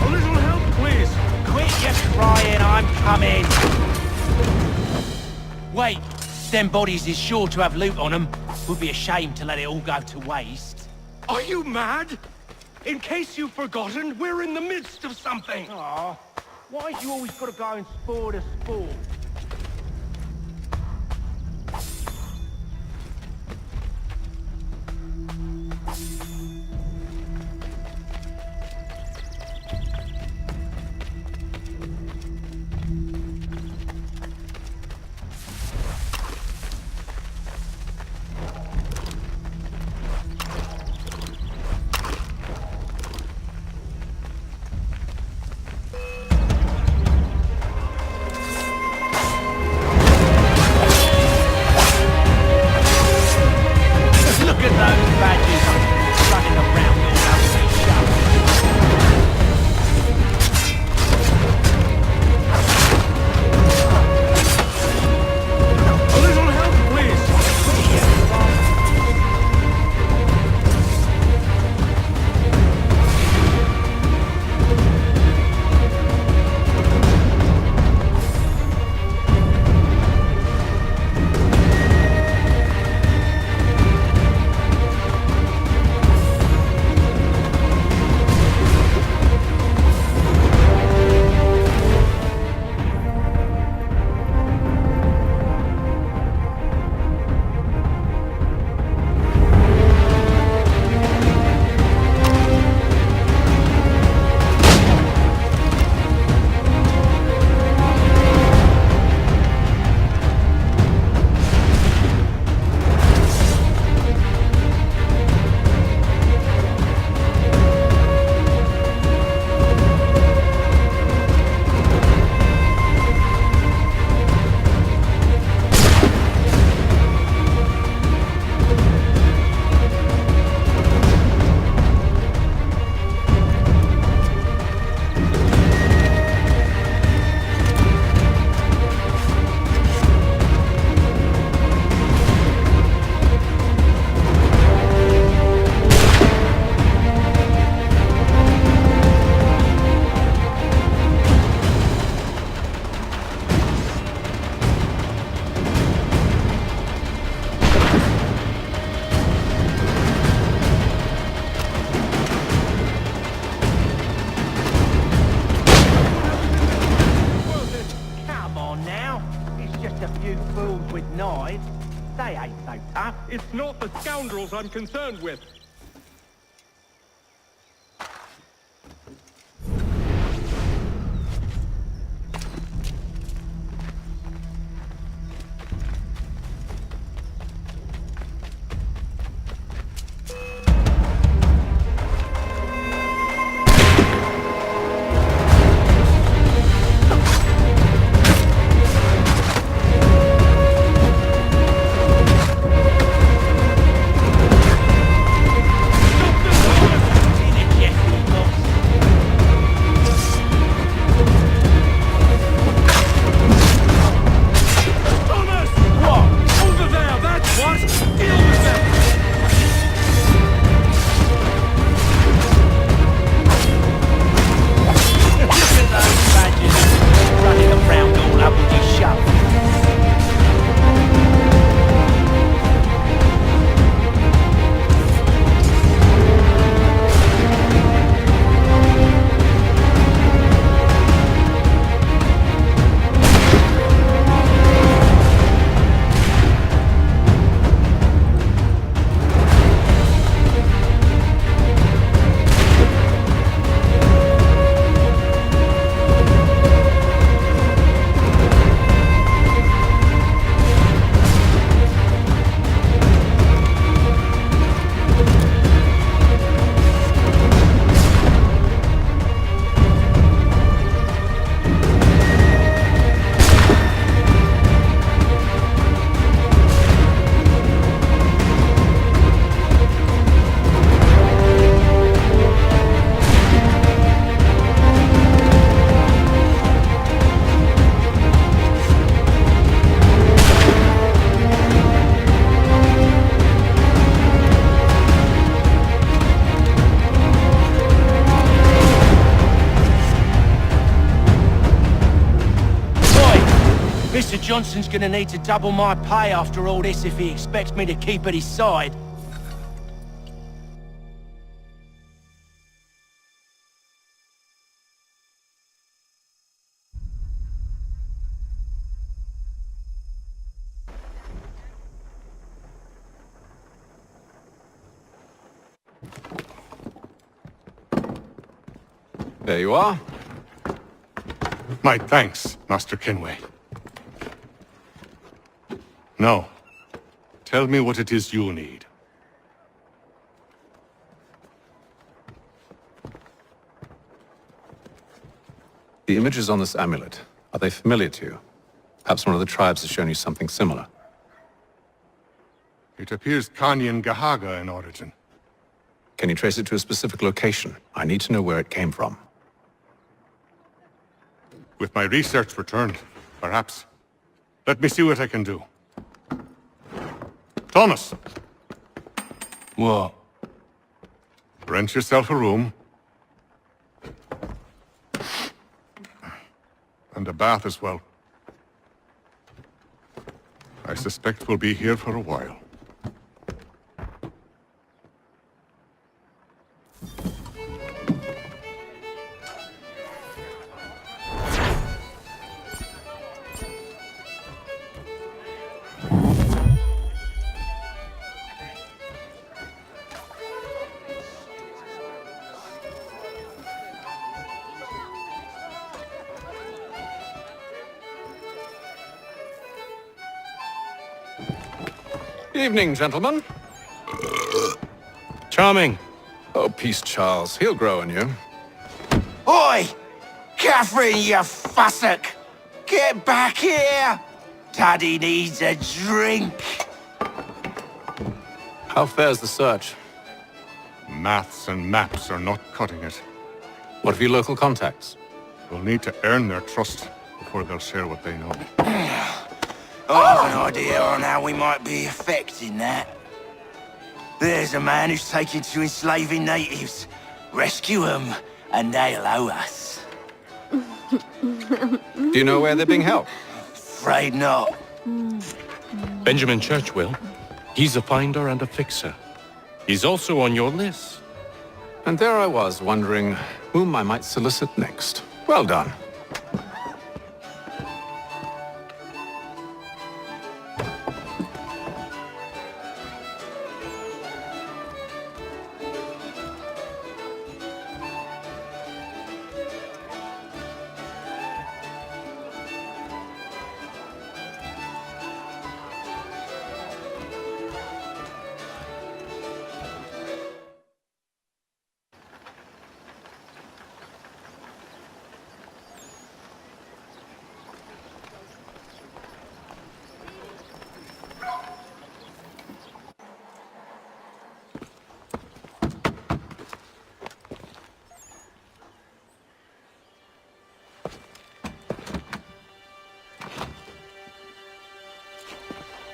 A little help, please. Quit your crying, I'm coming. Wait, them bodies is sure to have loot on them. Would be a shame to let it all go to waste. Are you mad? In case you've forgotten, we're in the midst of something. Aw, why you always gotta go and spoil the sport? Look at those badges running around all over the show. A little help, please. They ain't so tough. It's not the scoundrels I'm concerned with. Johnson's gonna need to double my pay after all this if he expects me to keep at his side. There you are. My thanks, Master Kenway. Now, tell me what it is you need. The images on this amulet, are they familiar to you? Perhaps one of the tribes has shown you something similar. It appears Kanyan Gahaga in origin. Can you trace it to a specific location? I need to know where it came from. With my research returned, perhaps. Let me see what I can do. Thomas! What? Rent yourself a room. And a bath as well. I suspect we'll be here for a while. Evening, gentlemen. Charming. Oh, peace, Charles. He'll grow on you. Oi! Catherine, you fussock! Get back here! Daddy needs a drink! How fares the search? Maths and maps are not cutting it. What of your local contacts? We'll need to earn their trust before they'll share what they know. I have an idea on how we might be affecting that. There's a man who's taken to enslaving natives. Rescue them, and they'll owe us. Do you know where they're being held? Afraid not. Benjamin Churchwill. He's a finder and a fixer. He's also on your list. And there I was, wondering whom I might solicit next. Well done.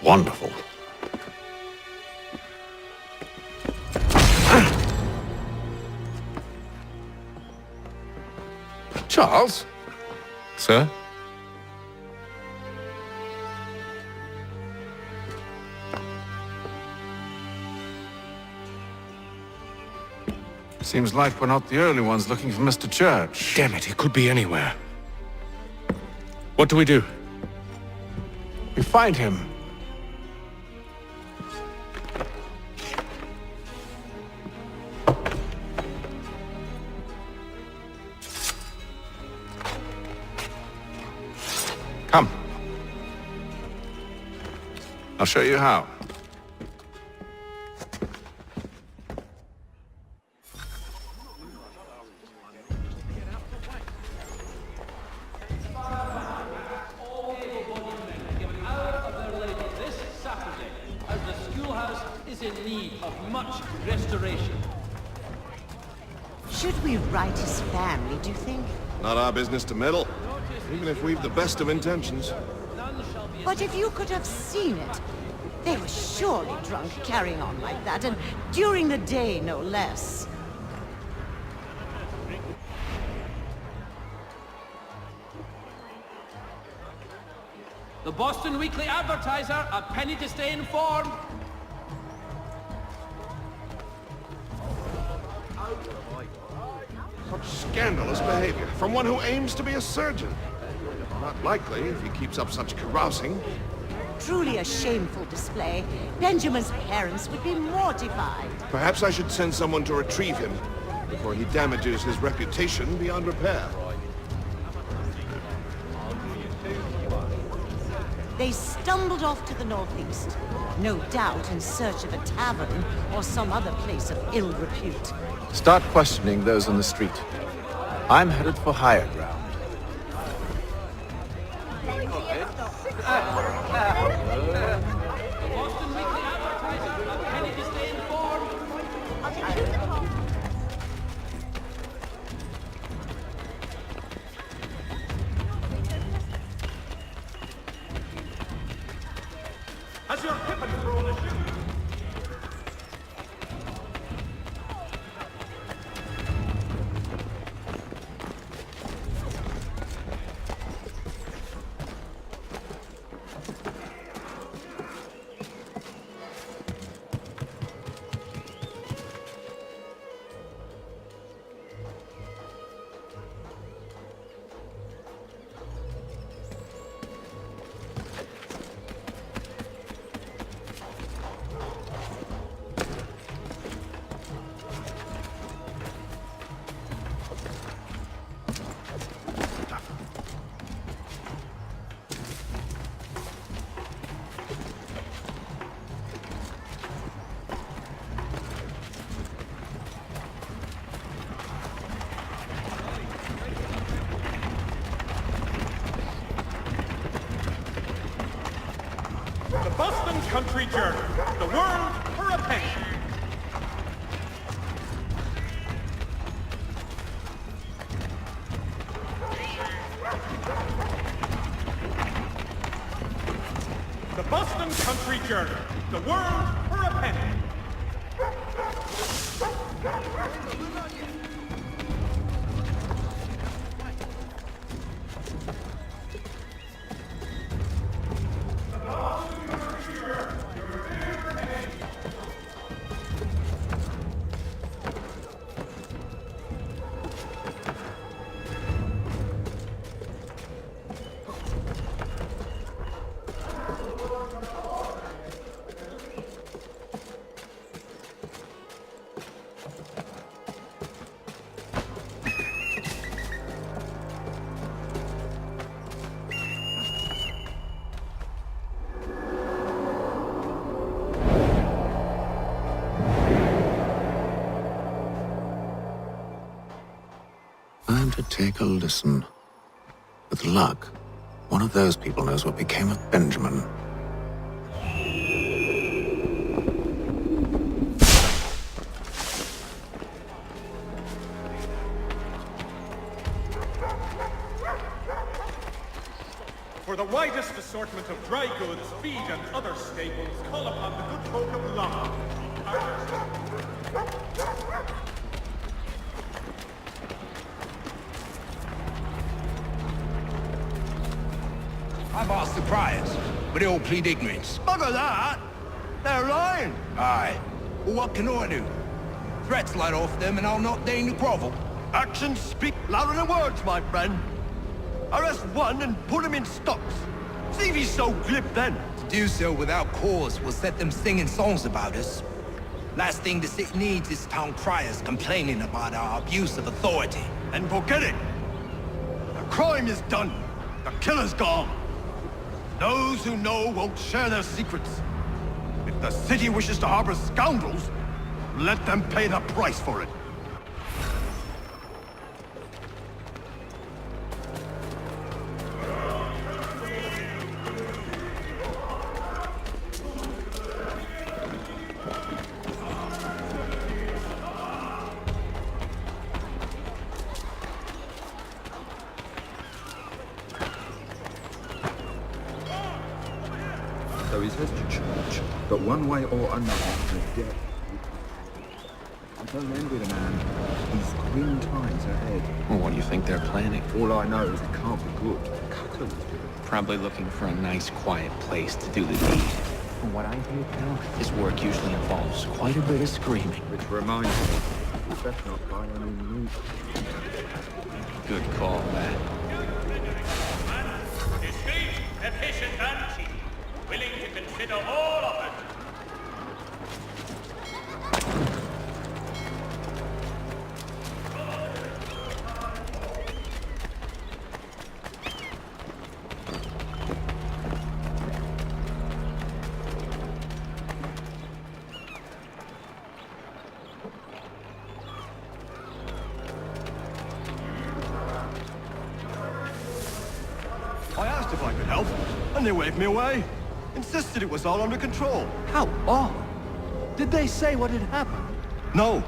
Wonderful. Charles? Sir? Seems like we're not the only ones looking for Mr. Church. Damn it, he could be anywhere. What do we do? We find him. Come. I'll show you how. Should we write his family, do you think? Not our business to meddle, even if we've the best of intentions. But if you could have seen it, they were surely drunk carrying on like that, and during the day, no less. The Boston Weekly Advertiser, a penny to stay informed. Such scandalous behavior from one who aims to be a surgeon. Not likely if he keeps up such carousing. Truly a shameful display. Benjamin's parents would be mortified. Perhaps I should send someone to retrieve him before he damages his reputation beyond repair. They stumbled off to the northeast, no doubt in search of a tavern or some other place of ill repute. Start questioning those on the street. I'm headed for higher ground. Has your pippin thrown a shoe? The Boston Country Journal. The world for a penny. The Boston Country Journal. The world for a penny. I'm to take a listen. With luck, one of those people knows what became of Benjamin. For the widest assortment of dry goods, feed, and other staples, call upon the good folk of London. I've asked the criers, but they all plead ignorance. Bugger that! They're lying! Aye. Well, what can I do? Threats light off them and I'll not deign to grovel. Actions speak louder than words, my friend. Arrest one and put him in stocks. See if he's so glib then. To do so without cause will set them singing songs about us. Last thing the city needs is town criers complaining about our abuse of authority. And forget it. The crime is done. The killer's gone. Those who know won't share their secrets. If the city wishes to harbor scoundrels, let them pay the price for it. So he says to church, but one way or another, the death. I don't envy the man. He's grim times ahead. Well, what do you think they're planning? All I know is it can't be good. Cutter was with a Probably looking for a nice, quiet place to do the deed. From what I hear, pal, his work usually involves quite a bit of screaming. Which reminds me, you best not buy any meat. Good call, that. Discreet, efficient, and cheap. Willing to consider all offers. I asked if I could help, and they waved me away. Insisted it was all under control. How odd. Did they say what had happened? No.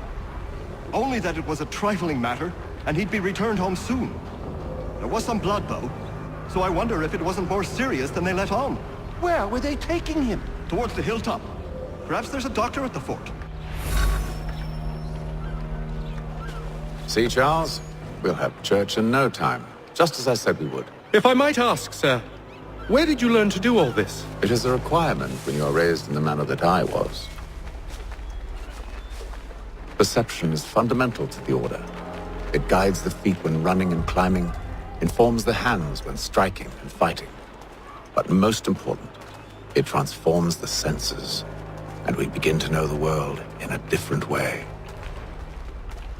Only that it was a trifling matter, and he'd be returned home soon. There was some blood, though, so I wonder if it wasn't more serious than they let on. Where were they taking him? Towards the hilltop. Perhaps there's a doctor at the fort. See, Charles? We'll have church in no time, just as I said we would. If I might ask, sir, where did you learn to do all this? It is a requirement when you are raised in the manner that I was. Perception is fundamental to the Order. It guides the feet when running and climbing, informs the hands when striking and fighting. But most important, it transforms the senses, and we begin to know the world in a different way.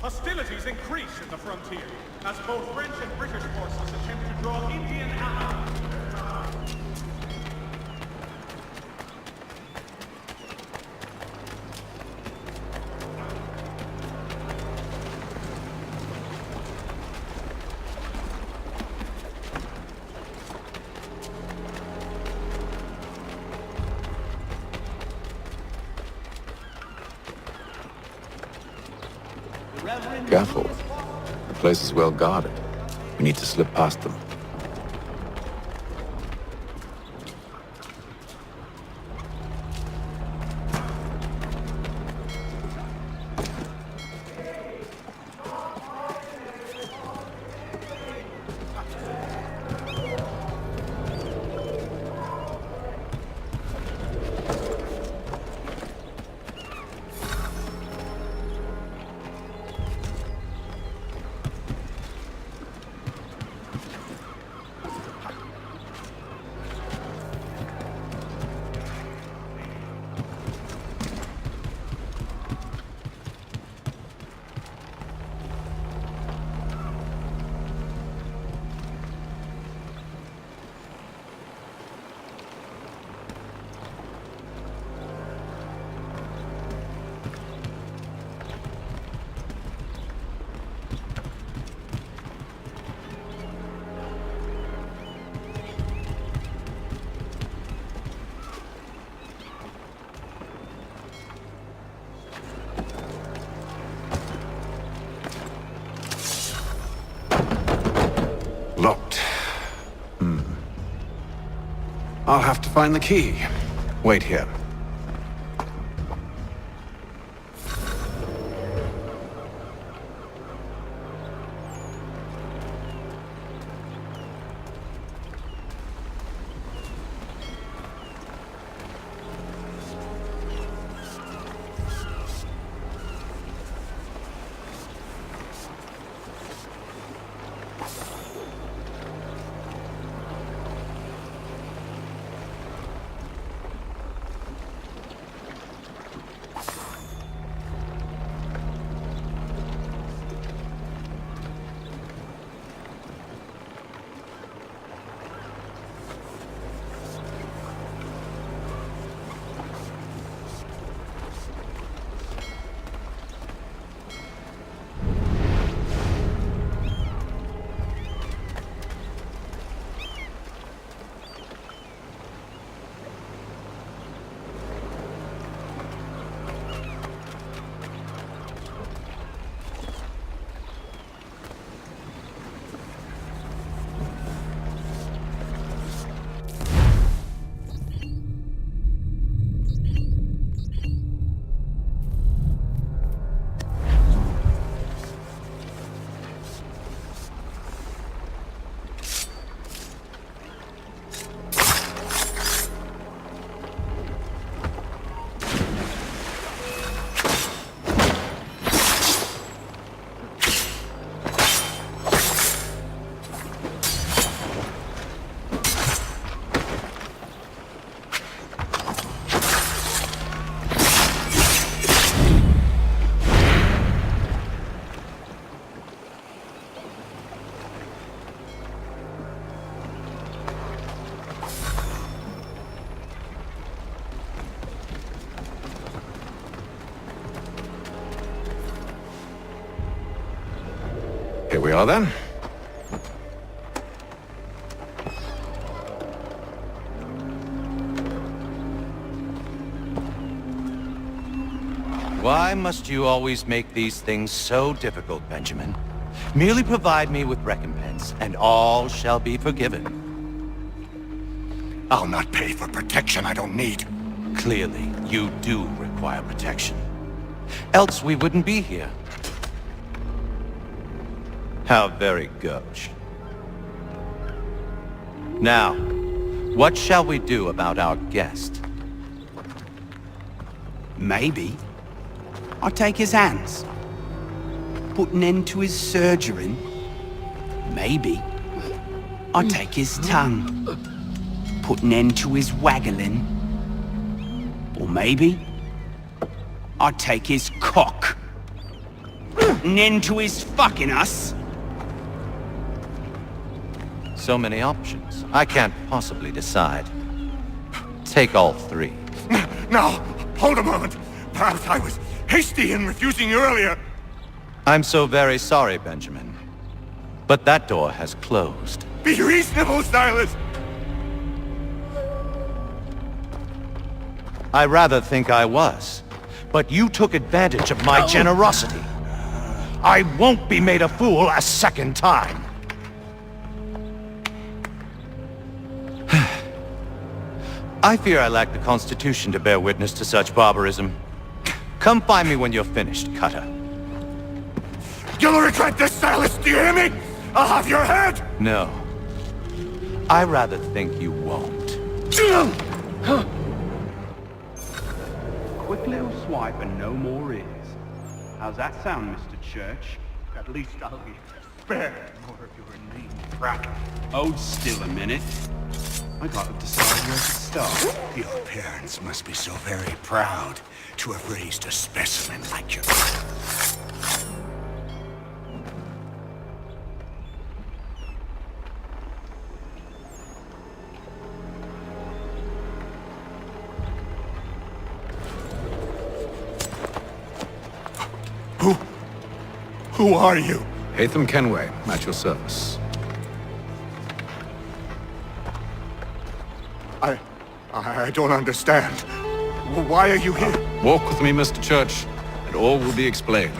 Hostilities increase at the frontier, as both French and British forces attempt to draw Indian allies. Careful. The place is well guarded. We need to slip past them. Locked. I'll have to find the key. Wait here. Here we are then. Why must you always make these things so difficult, Benjamin? Merely provide me with recompense, and all shall be forgiven. I'll not pay for protection I don't need. Clearly, you do require protection. Else we wouldn't be here. How very gauche. Now, what shall we do about our guest? Maybe I'll take his hands. Put an end to his surgering. Maybe I'll take his tongue. Put an end to his waggling. Or maybe I'll take his cock. Put an end to his fucking us. So many options. I can't possibly decide. Take all three. Now, hold a moment. Perhaps I was hasty in refusing you earlier. I'm so very sorry, Benjamin. But that door has closed. Be reasonable, Silas! I rather think I was. But you took advantage of my generosity. I won't be made a fool a second time. I fear I lack the constitution to bear witness to such barbarism. Come find me when you're finished, Cutter. You'll regret this, Silas, do you hear me? I'll have your head! No. I rather think you won't. Quick little swipe and no more is. How's that sound, Mr. Church? At least I'll be spared more of your name crap. Hold still a minute. I gotta decide where to start. Your parents must be so very proud to have raised a specimen like you. Who are you? Hatham Kenway, at your service. I don't understand. Why are you here? Walk with me, Mr. Church, and all will be explained.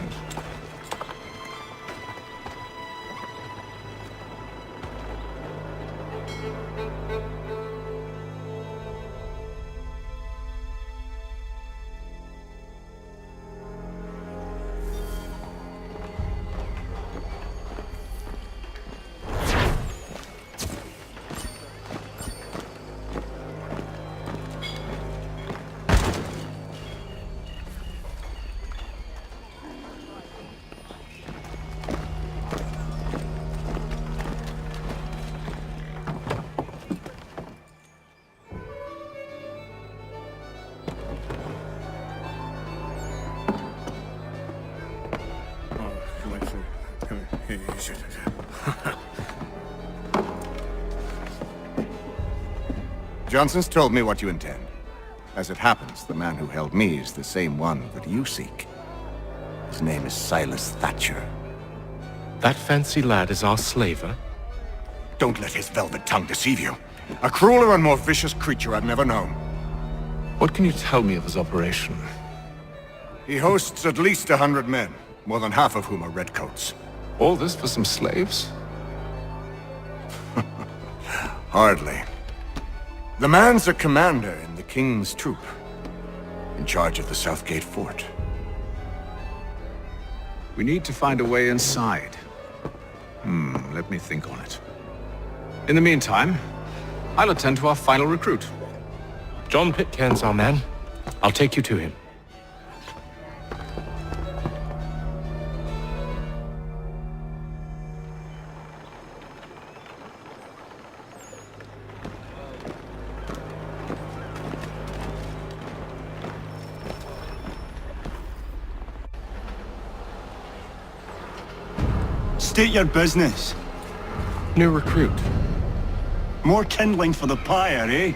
Johnson's told me what you intend. As it happens, the man who held me is the same one that you seek. His name is Silas Thatcher. That fancy lad is our slaver? Don't let his velvet tongue deceive you. A crueler and more vicious creature I've never known. What can you tell me of his operation? He hosts at least 100 men, more than half of whom are redcoats. All this for some slaves? Hardly. The man's a commander in the King's troop, in charge of the Southgate Fort. We need to find a way inside. Let me think on it. In the meantime, I'll attend to our final recruit. John Pitcairn's our man. I'll take you to him. State your business. New recruit. More kindling for the pyre, eh?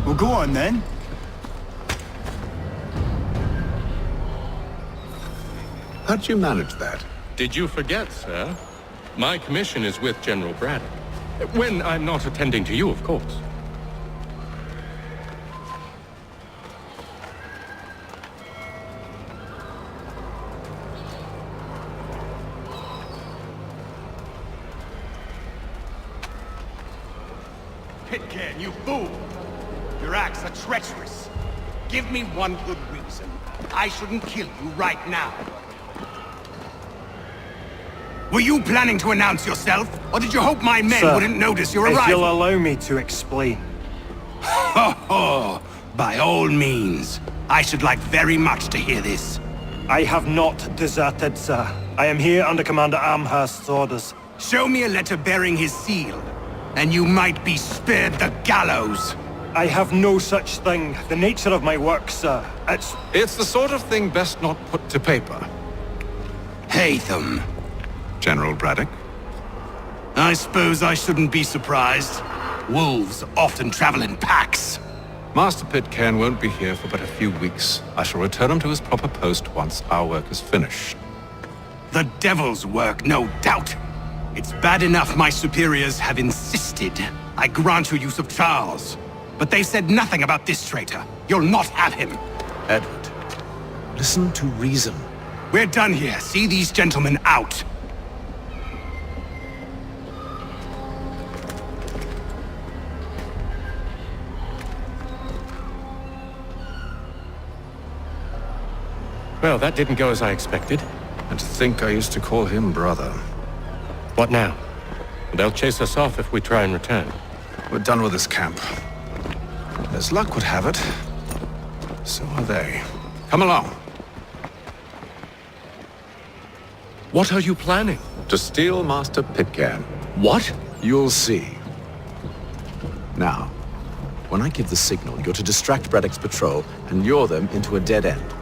Well, go on then. How'd you manage that? Did you forget, sir? My commission is with General Braddock. When I'm not attending to you, of course. Pitcairn, you fool! Your acts are treacherous. Give me one good reason I shouldn't kill you right now. Were you planning to announce yourself, or did you hope my men wouldn't notice your arrival? If you'll allow me to explain. Ho ho! By all means. I should like very much to hear this. I have not deserted, sir. I am here under Commander Amherst's orders. Show me a letter bearing his seal, and you might be spared the gallows. I have no such thing. The nature of my work, sir, It's the sort of thing best not put to paper. Hatham. General Braddock? I suppose I shouldn't be surprised. Wolves often travel in packs. Master Pitcairn won't be here for but a few weeks. I shall return him to his proper post once our work is finished. The devil's work, no doubt. It's bad enough my superiors have insisted I grant you use of Charles. But they've said nothing about this traitor. You'll not have him. Edward, listen to reason. We're done here. See these gentlemen out. Well, that didn't go as I expected. And to think I used to call him brother. What now? They'll chase us off if we try and return. We're done with this camp. As luck would have it, so are they. Come along. What are you planning? To steal Master Pitcairn. What? You'll see. Now, when I give the signal, you're to distract Braddock's patrol and lure them into a dead end.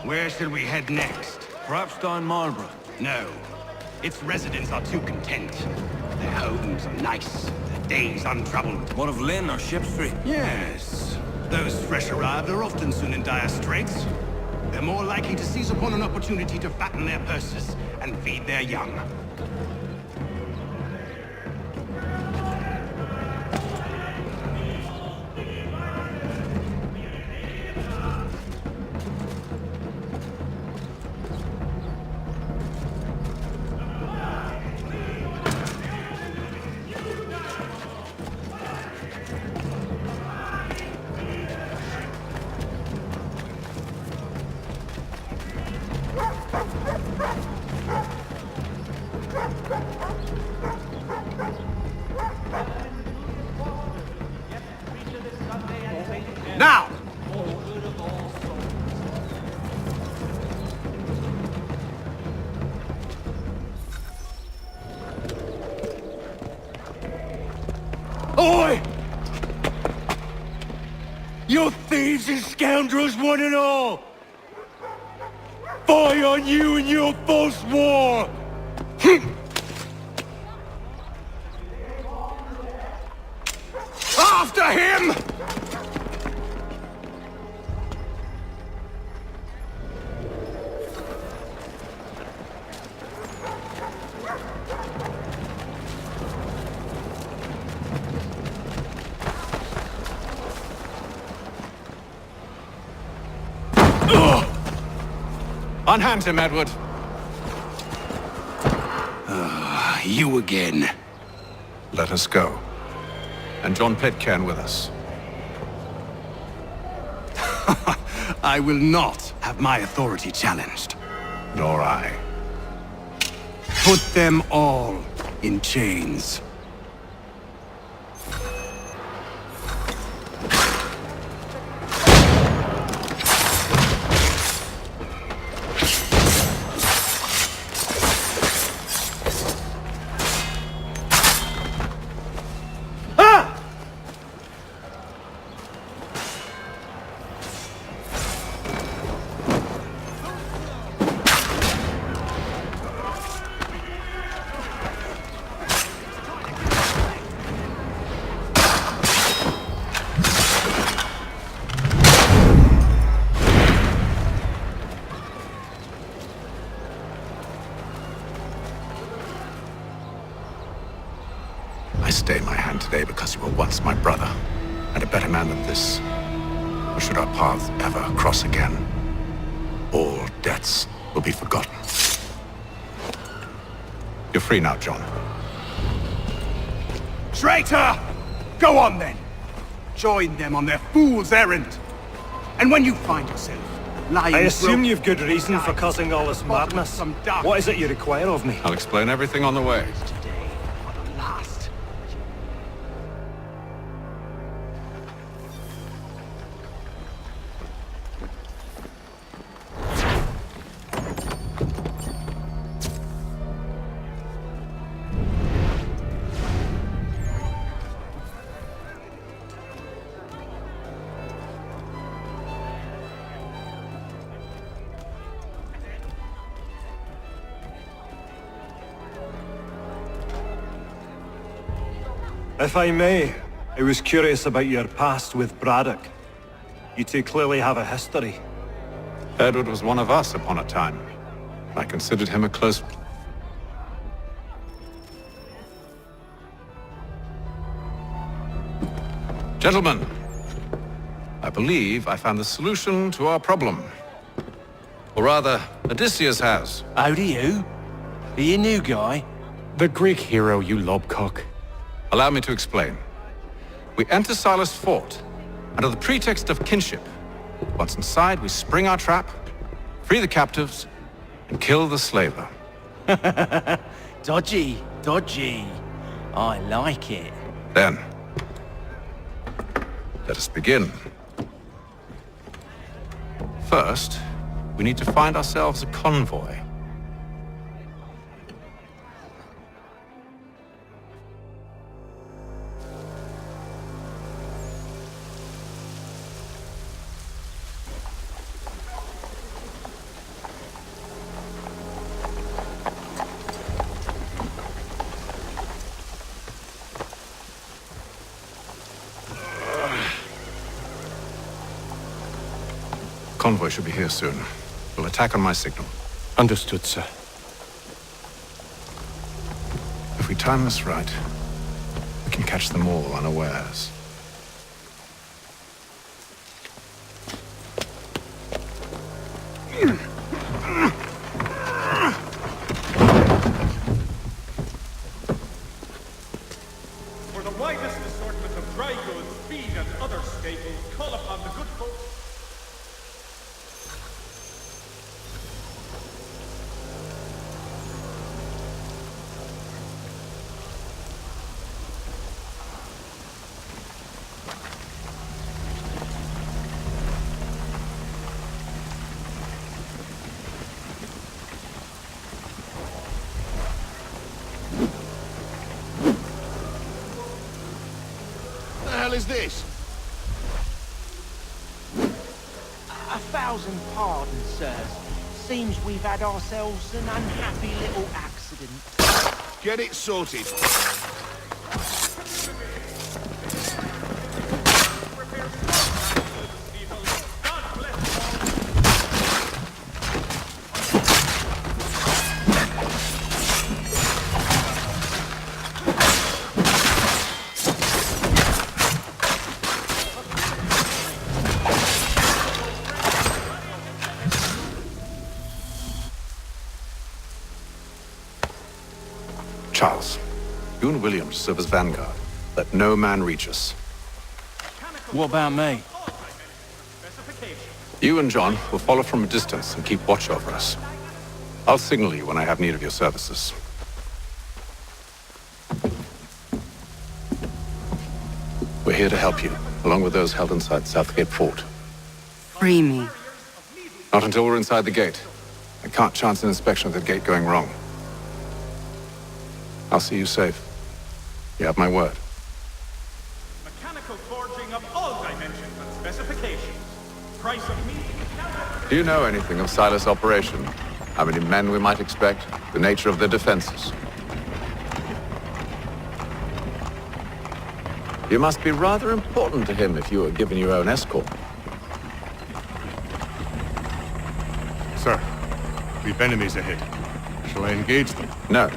Where should we head next? Perhaps down Marlborough. No. Its residents are too content. Their homes are nice, their days untroubled. What of Lynn or Ship Street? Yes. Those fresh arrived are often soon in dire straits. They're more likely to seize upon an opportunity to fatten their purses and feed their young. Now! Oi! You thieves and scoundrels, one and all! Fie on you and your false war! After him! Unhand him, Edward. You again. Let us go. And John Pitcairn with us. I will not have my authority challenged. Nor I. Put them all in chains. because you were once my brother, and a better man than this. Or should our paths ever cross again, all debts will be forgotten. You're free now, John. Traitor! Go on then! Join them on their fool's errand! And when you find yourself lying... I assume you've good reason for causing all this madness. What is it you require of me? I'll explain everything on the way. If I may, I was curious about your past with Braddock. You two clearly have a history. Edward was one of us upon a time. I considered him a close... Gentlemen, I believe I found the solution to our problem. Or rather, Odysseus has. How do you? Are you a new guy? The Greek hero, you lobcock. Allow me to explain. We enter Silas' fort, under the pretext of kinship. Once inside, we spring our trap, free the captives, and kill the slaver. Dodgy, dodgy. I like it. Then, let us begin. First, we need to find ourselves a convoy. Convoy should be here soon. We'll attack on my signal. Understood, sir. If we time this right, we can catch them all unawares. For the widest assortment of dry goods, feed, and other staples, call upon the good folks. What the hell is this? 1,000 pardons, sirs. Seems we've had ourselves an unhappy little accident. Get it sorted. Charles, you and Williams serve as vanguard. Let no man reach us. What about me? You and John will follow from a distance and keep watch over us. I'll signal you when I have need of your services. We're here to help you, along with those held inside Southgate Fort. Free me. Not until we're inside the gate. I can't chance an inspection of the gate going wrong. I'll see you safe. You have my word. Mechanical forging of all dimensions and specifications. Price of meat. Do you know anything of Silas' operation? How many men we might expect? The nature of their defenses? You must be rather important to him if you were given your own escort. Sir, we've enemies ahead. Shall I engage them? No.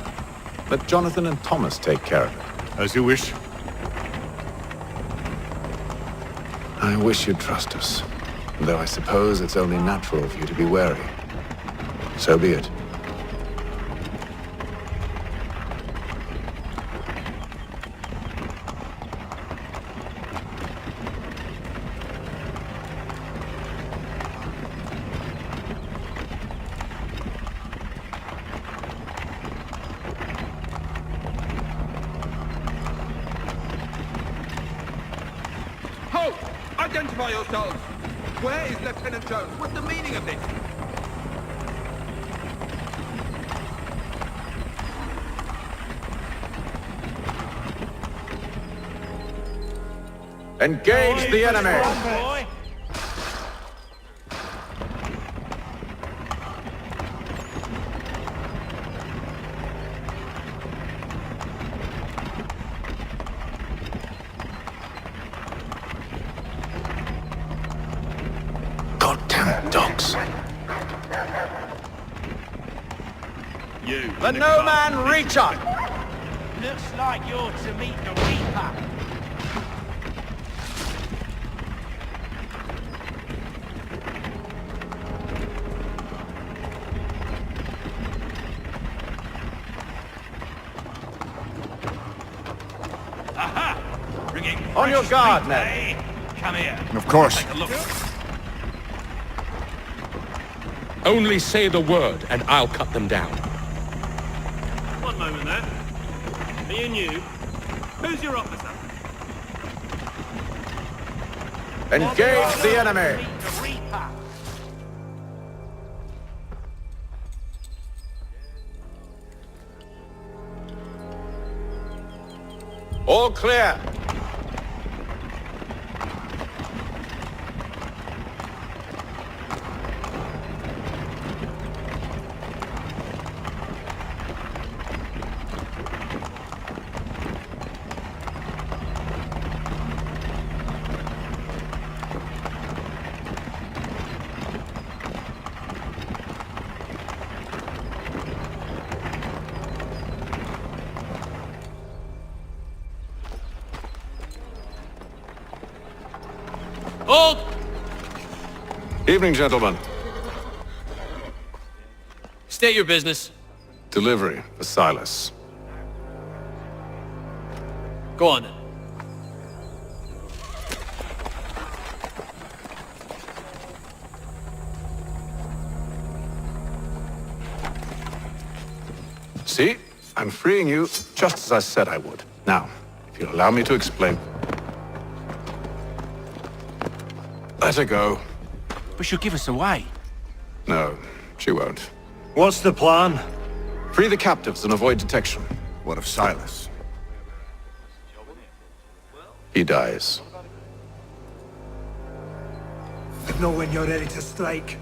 Let Jonathan and Thomas take care of it. As you wish. I wish you'd trust us. Though I suppose it's only natural for you to be wary. So be it. Halt! Identify yourselves! Where is Lieutenant Jones? What's the meaning of this? Engage the enemy! Goddamn dogs. The No Man Reacher! Looks like you're to meet the Reaper. Aha! Bringing On your guard, men. Come here. Of course. Take a look. Only say the word, and I'll cut them down. One moment there. Me and you. Who's your officer? Engage the enemy! The Reaper. All clear! Hold! Evening, gentlemen. State your business. Delivery for Silas. Go on then. See? I'm freeing you just as I said I would. Now, if you'll allow me to explain. Let her go. But she'll give us away. No, she won't. What's the plan? Free the captives and avoid detection. What of Silas? He dies. Know when you're ready to strike.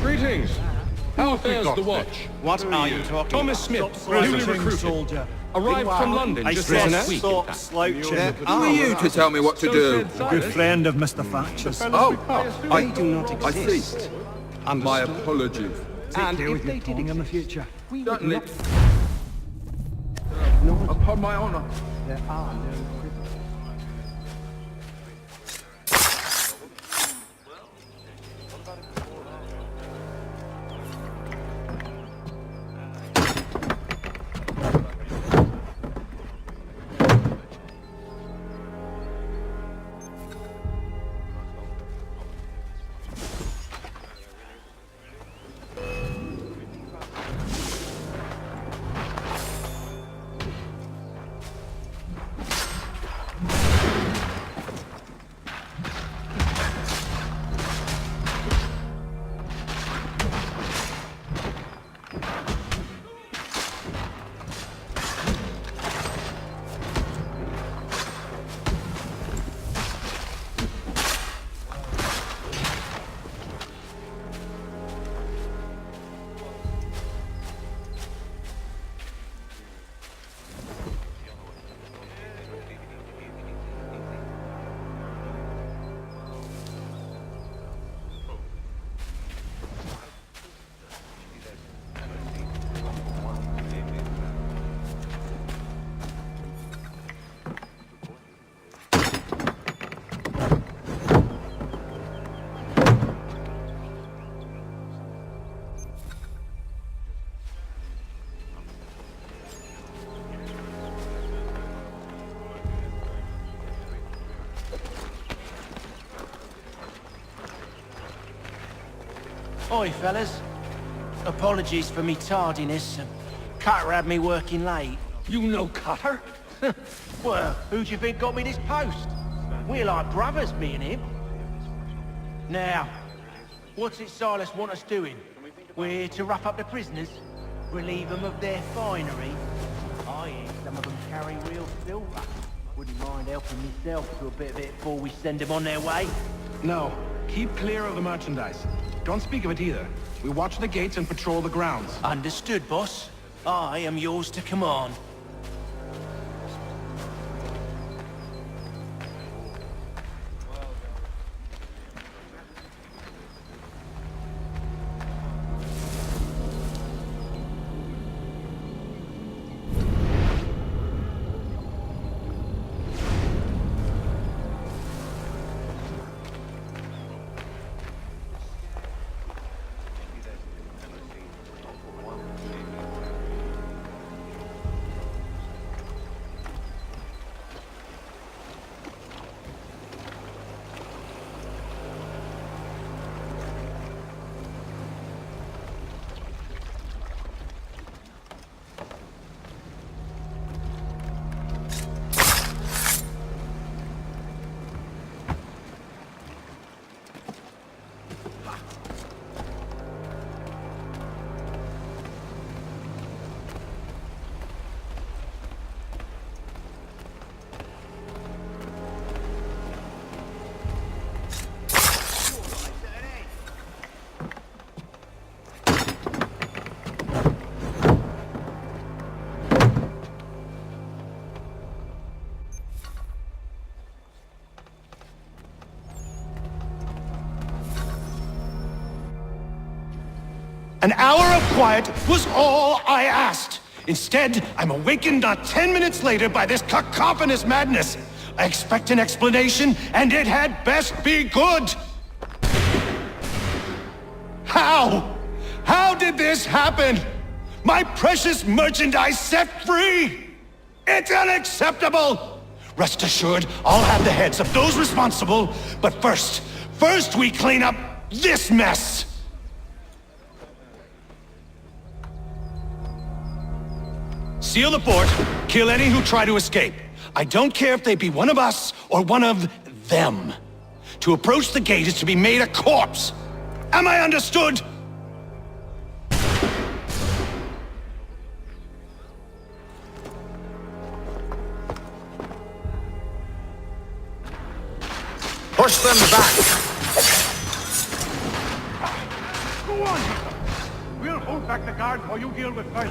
Greetings. How fares the watch? What are you talking Thomas Smith, newly recruited. Soldier. Arrived from London just last week. Stop slouching. Who are you to tell me what to do? Good friend of Mr. Thatcher's. I do not exist. My apologies. Take care with your tongue in the future. Certainly. Upon my honor. There are no Oi, fellas. Apologies for me tardiness. Cutter had me working late. You know Cutter? Well, who do you think got me this post? We're like brothers, me and him. Now, what's it Silas want us doing? We're here to rough up the prisoners? Relieve them of their finery? I hear some of them carry real silver. Wouldn't mind helping myself to a bit of it before we send them on their way. No, keep clear of the merchandise. Don't speak of it either. We watch the gates and patrol the grounds. Understood, boss. I am yours to command. An hour of quiet was all I asked. Instead, I'm awakened not 10 minutes later by this cacophonous madness. I expect an explanation, and it had best be good. How? How did this happen? My precious merchandise set free? It's unacceptable! Rest assured, I'll have the heads of those responsible, but first we clean up this mess! Seal the fort, kill any who try to escape. I don't care if they be one of us or one of them. To approach the gate is to be made a corpse. Am I understood? Push them back! Go on! We'll hold back the guard while you deal with fire.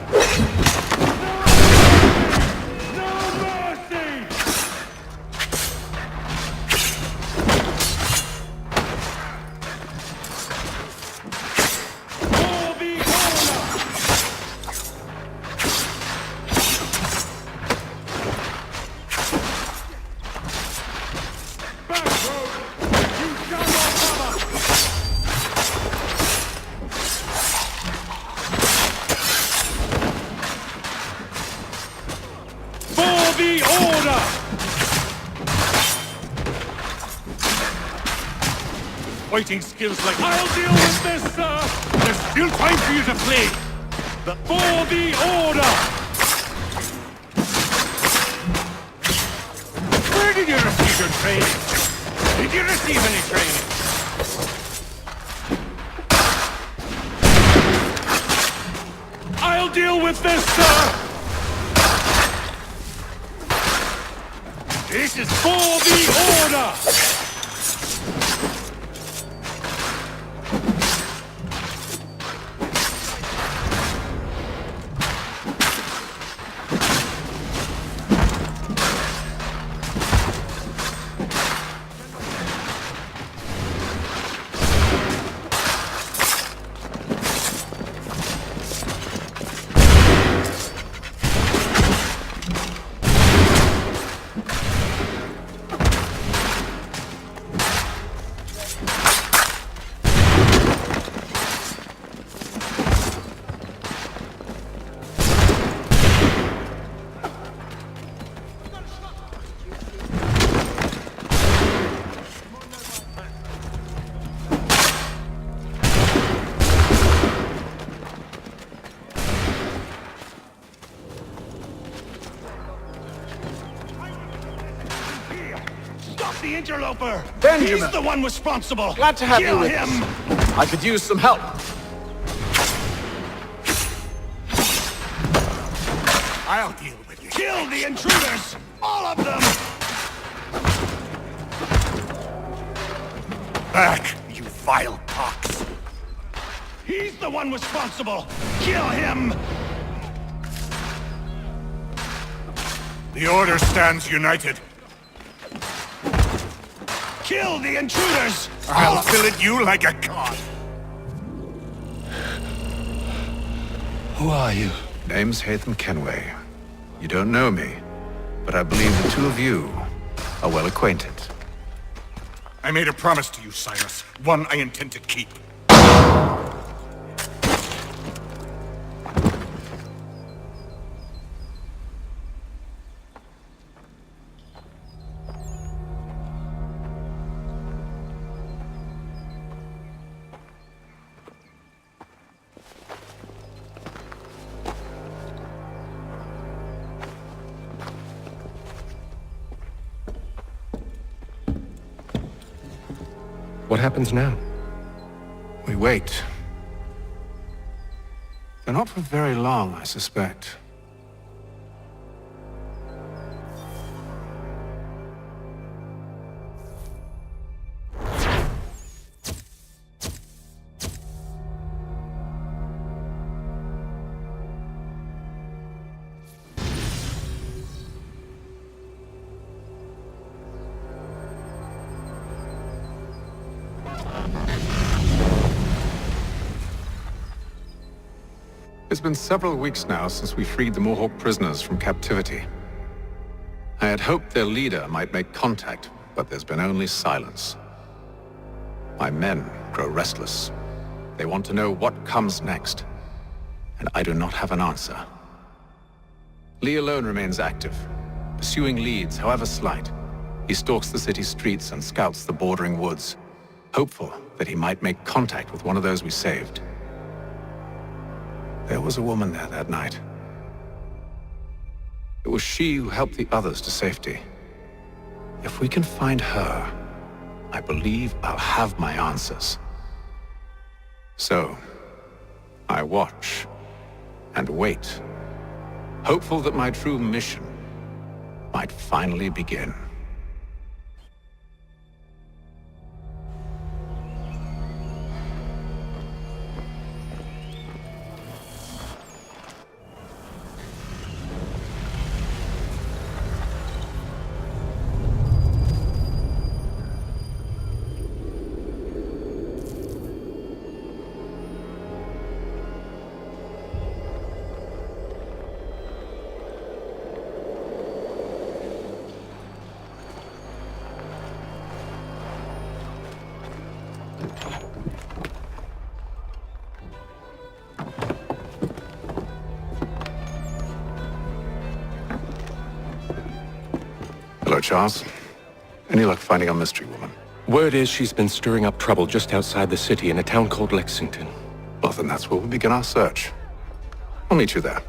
No mercy! Fighting skills like I'll deal with this, sir! There's still time for you to play! For the order! Where did you receive your training? Did you receive any training? I'll deal with this, sir! This is for the order! the interloper! Benjamin! He's the one responsible! Glad to have Kill you with him! us. I could use some help. I'll deal with you. Kill the intruders! All of them! Back, you vile pox! He's the one responsible! Kill him! The Order stands united. Kill the intruders! I'll fillet you like a cod. Who are you? Name's Hatham Kenway. You don't know me, but I believe the two of you are well acquainted. I made a promise to you, Silas. One I intend to keep. What happens now? We wait. They're not for very long, I suspect. It's been several weeks now since we freed the Mohawk prisoners from captivity. I had hoped their leader might make contact, but there's been only silence. My men grow restless. They want to know what comes next, and I do not have an answer. Lee alone remains active, pursuing leads, however slight. He stalks the city streets and scouts the bordering woods, hopeful that he might make contact with one of those we saved. There was a woman there that night. It was she who helped the others to safety. If we can find her, I believe I'll have my answers. So, I watch and wait, hopeful that my true mission might finally begin. Hello, Charles. Any luck finding our mystery woman? Word is she's been stirring up trouble just outside the city in a town called Lexington. Well, then that's where we'll begin our search. I'll meet you there.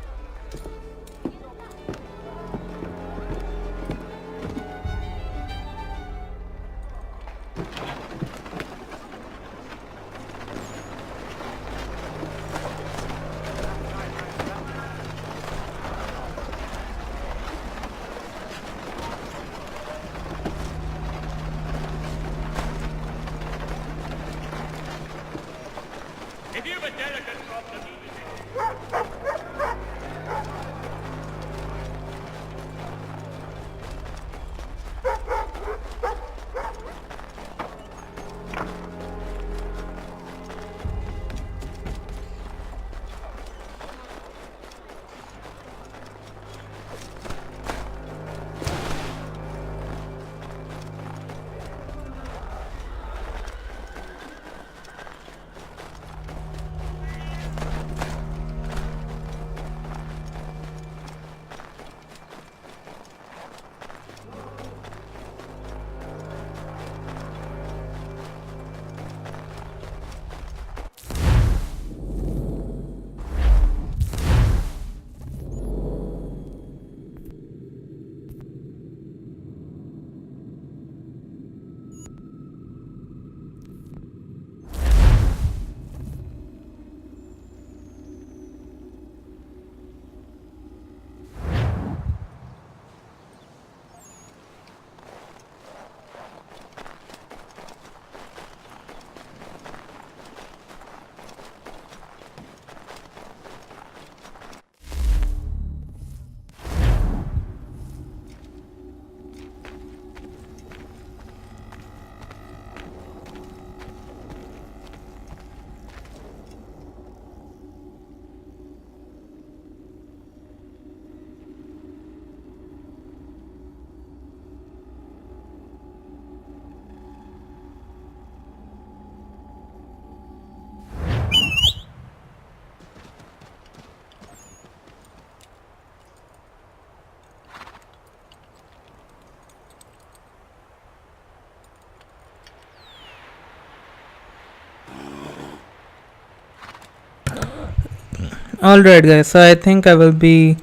Alright guys, so I think I will be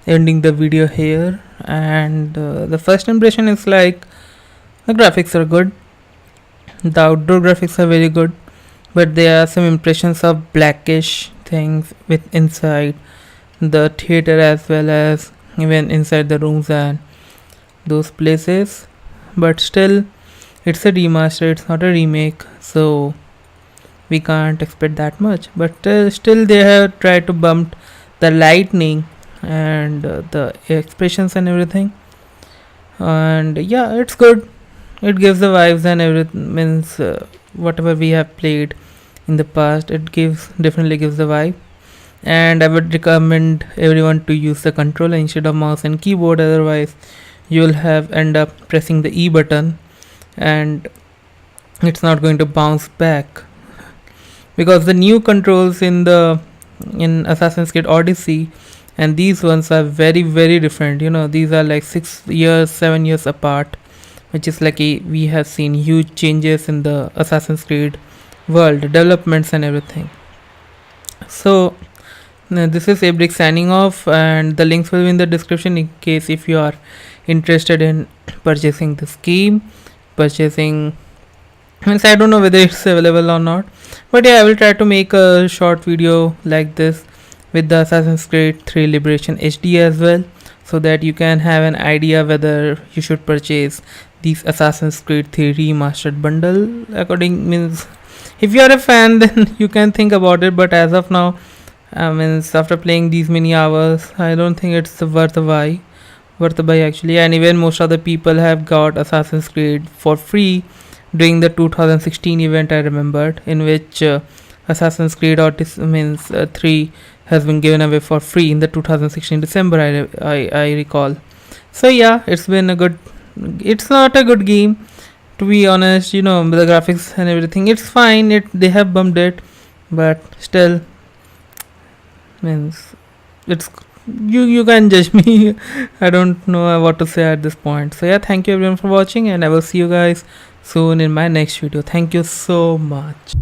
ending the video here, and the first impression is like the graphics are good, the outdoor graphics are very good, but there are some impressions of blackish things with inside the theater as well as even inside the rooms and those places. But still, it's a remaster, it's not a remake, so we can't expect that much. But still they have tried to bump the lightning and the expressions and everything, and yeah, it's good. It gives the vibes and everything, means whatever we have played in the past, it definitely gives the vibe. And I would recommend everyone to use the controller instead of mouse and keyboard, otherwise you will have end up pressing the E button and it's not going to bounce back, because the new controls in Assassin's Creed Odyssey and these ones are very different. These are like 6 years 7 years apart, which is like we have seen huge changes in the Assassin's Creed world developments and everything. So this is Abrick signing off, and the links will be in the description in case if you are interested in purchasing this game. Means I don't know whether it's available or not, but yeah, I will try to make a short video like this with the Assassin's Creed 3 Liberation HD as well, so that you can have an idea whether you should purchase these Assassin's Creed 3 Remastered bundle. Means if you are a fan, then you can think about it, but as of now, means after playing these many hours, I don't think it's worth a buy actually. And even most of the people have got Assassin's Creed for free during the 2016 event, I remembered, in which Assassin's Creed Odyssey 3 has been given away for free in the 2016 December, I recall. So yeah, it's not a good game, to be honest. The graphics and everything, it's fine, they have bumped it, but still, means it's you can judge me. I don't know what to say at this point. So yeah, thank you everyone for watching, and I will see you guys soon in my next video. Thank you so much.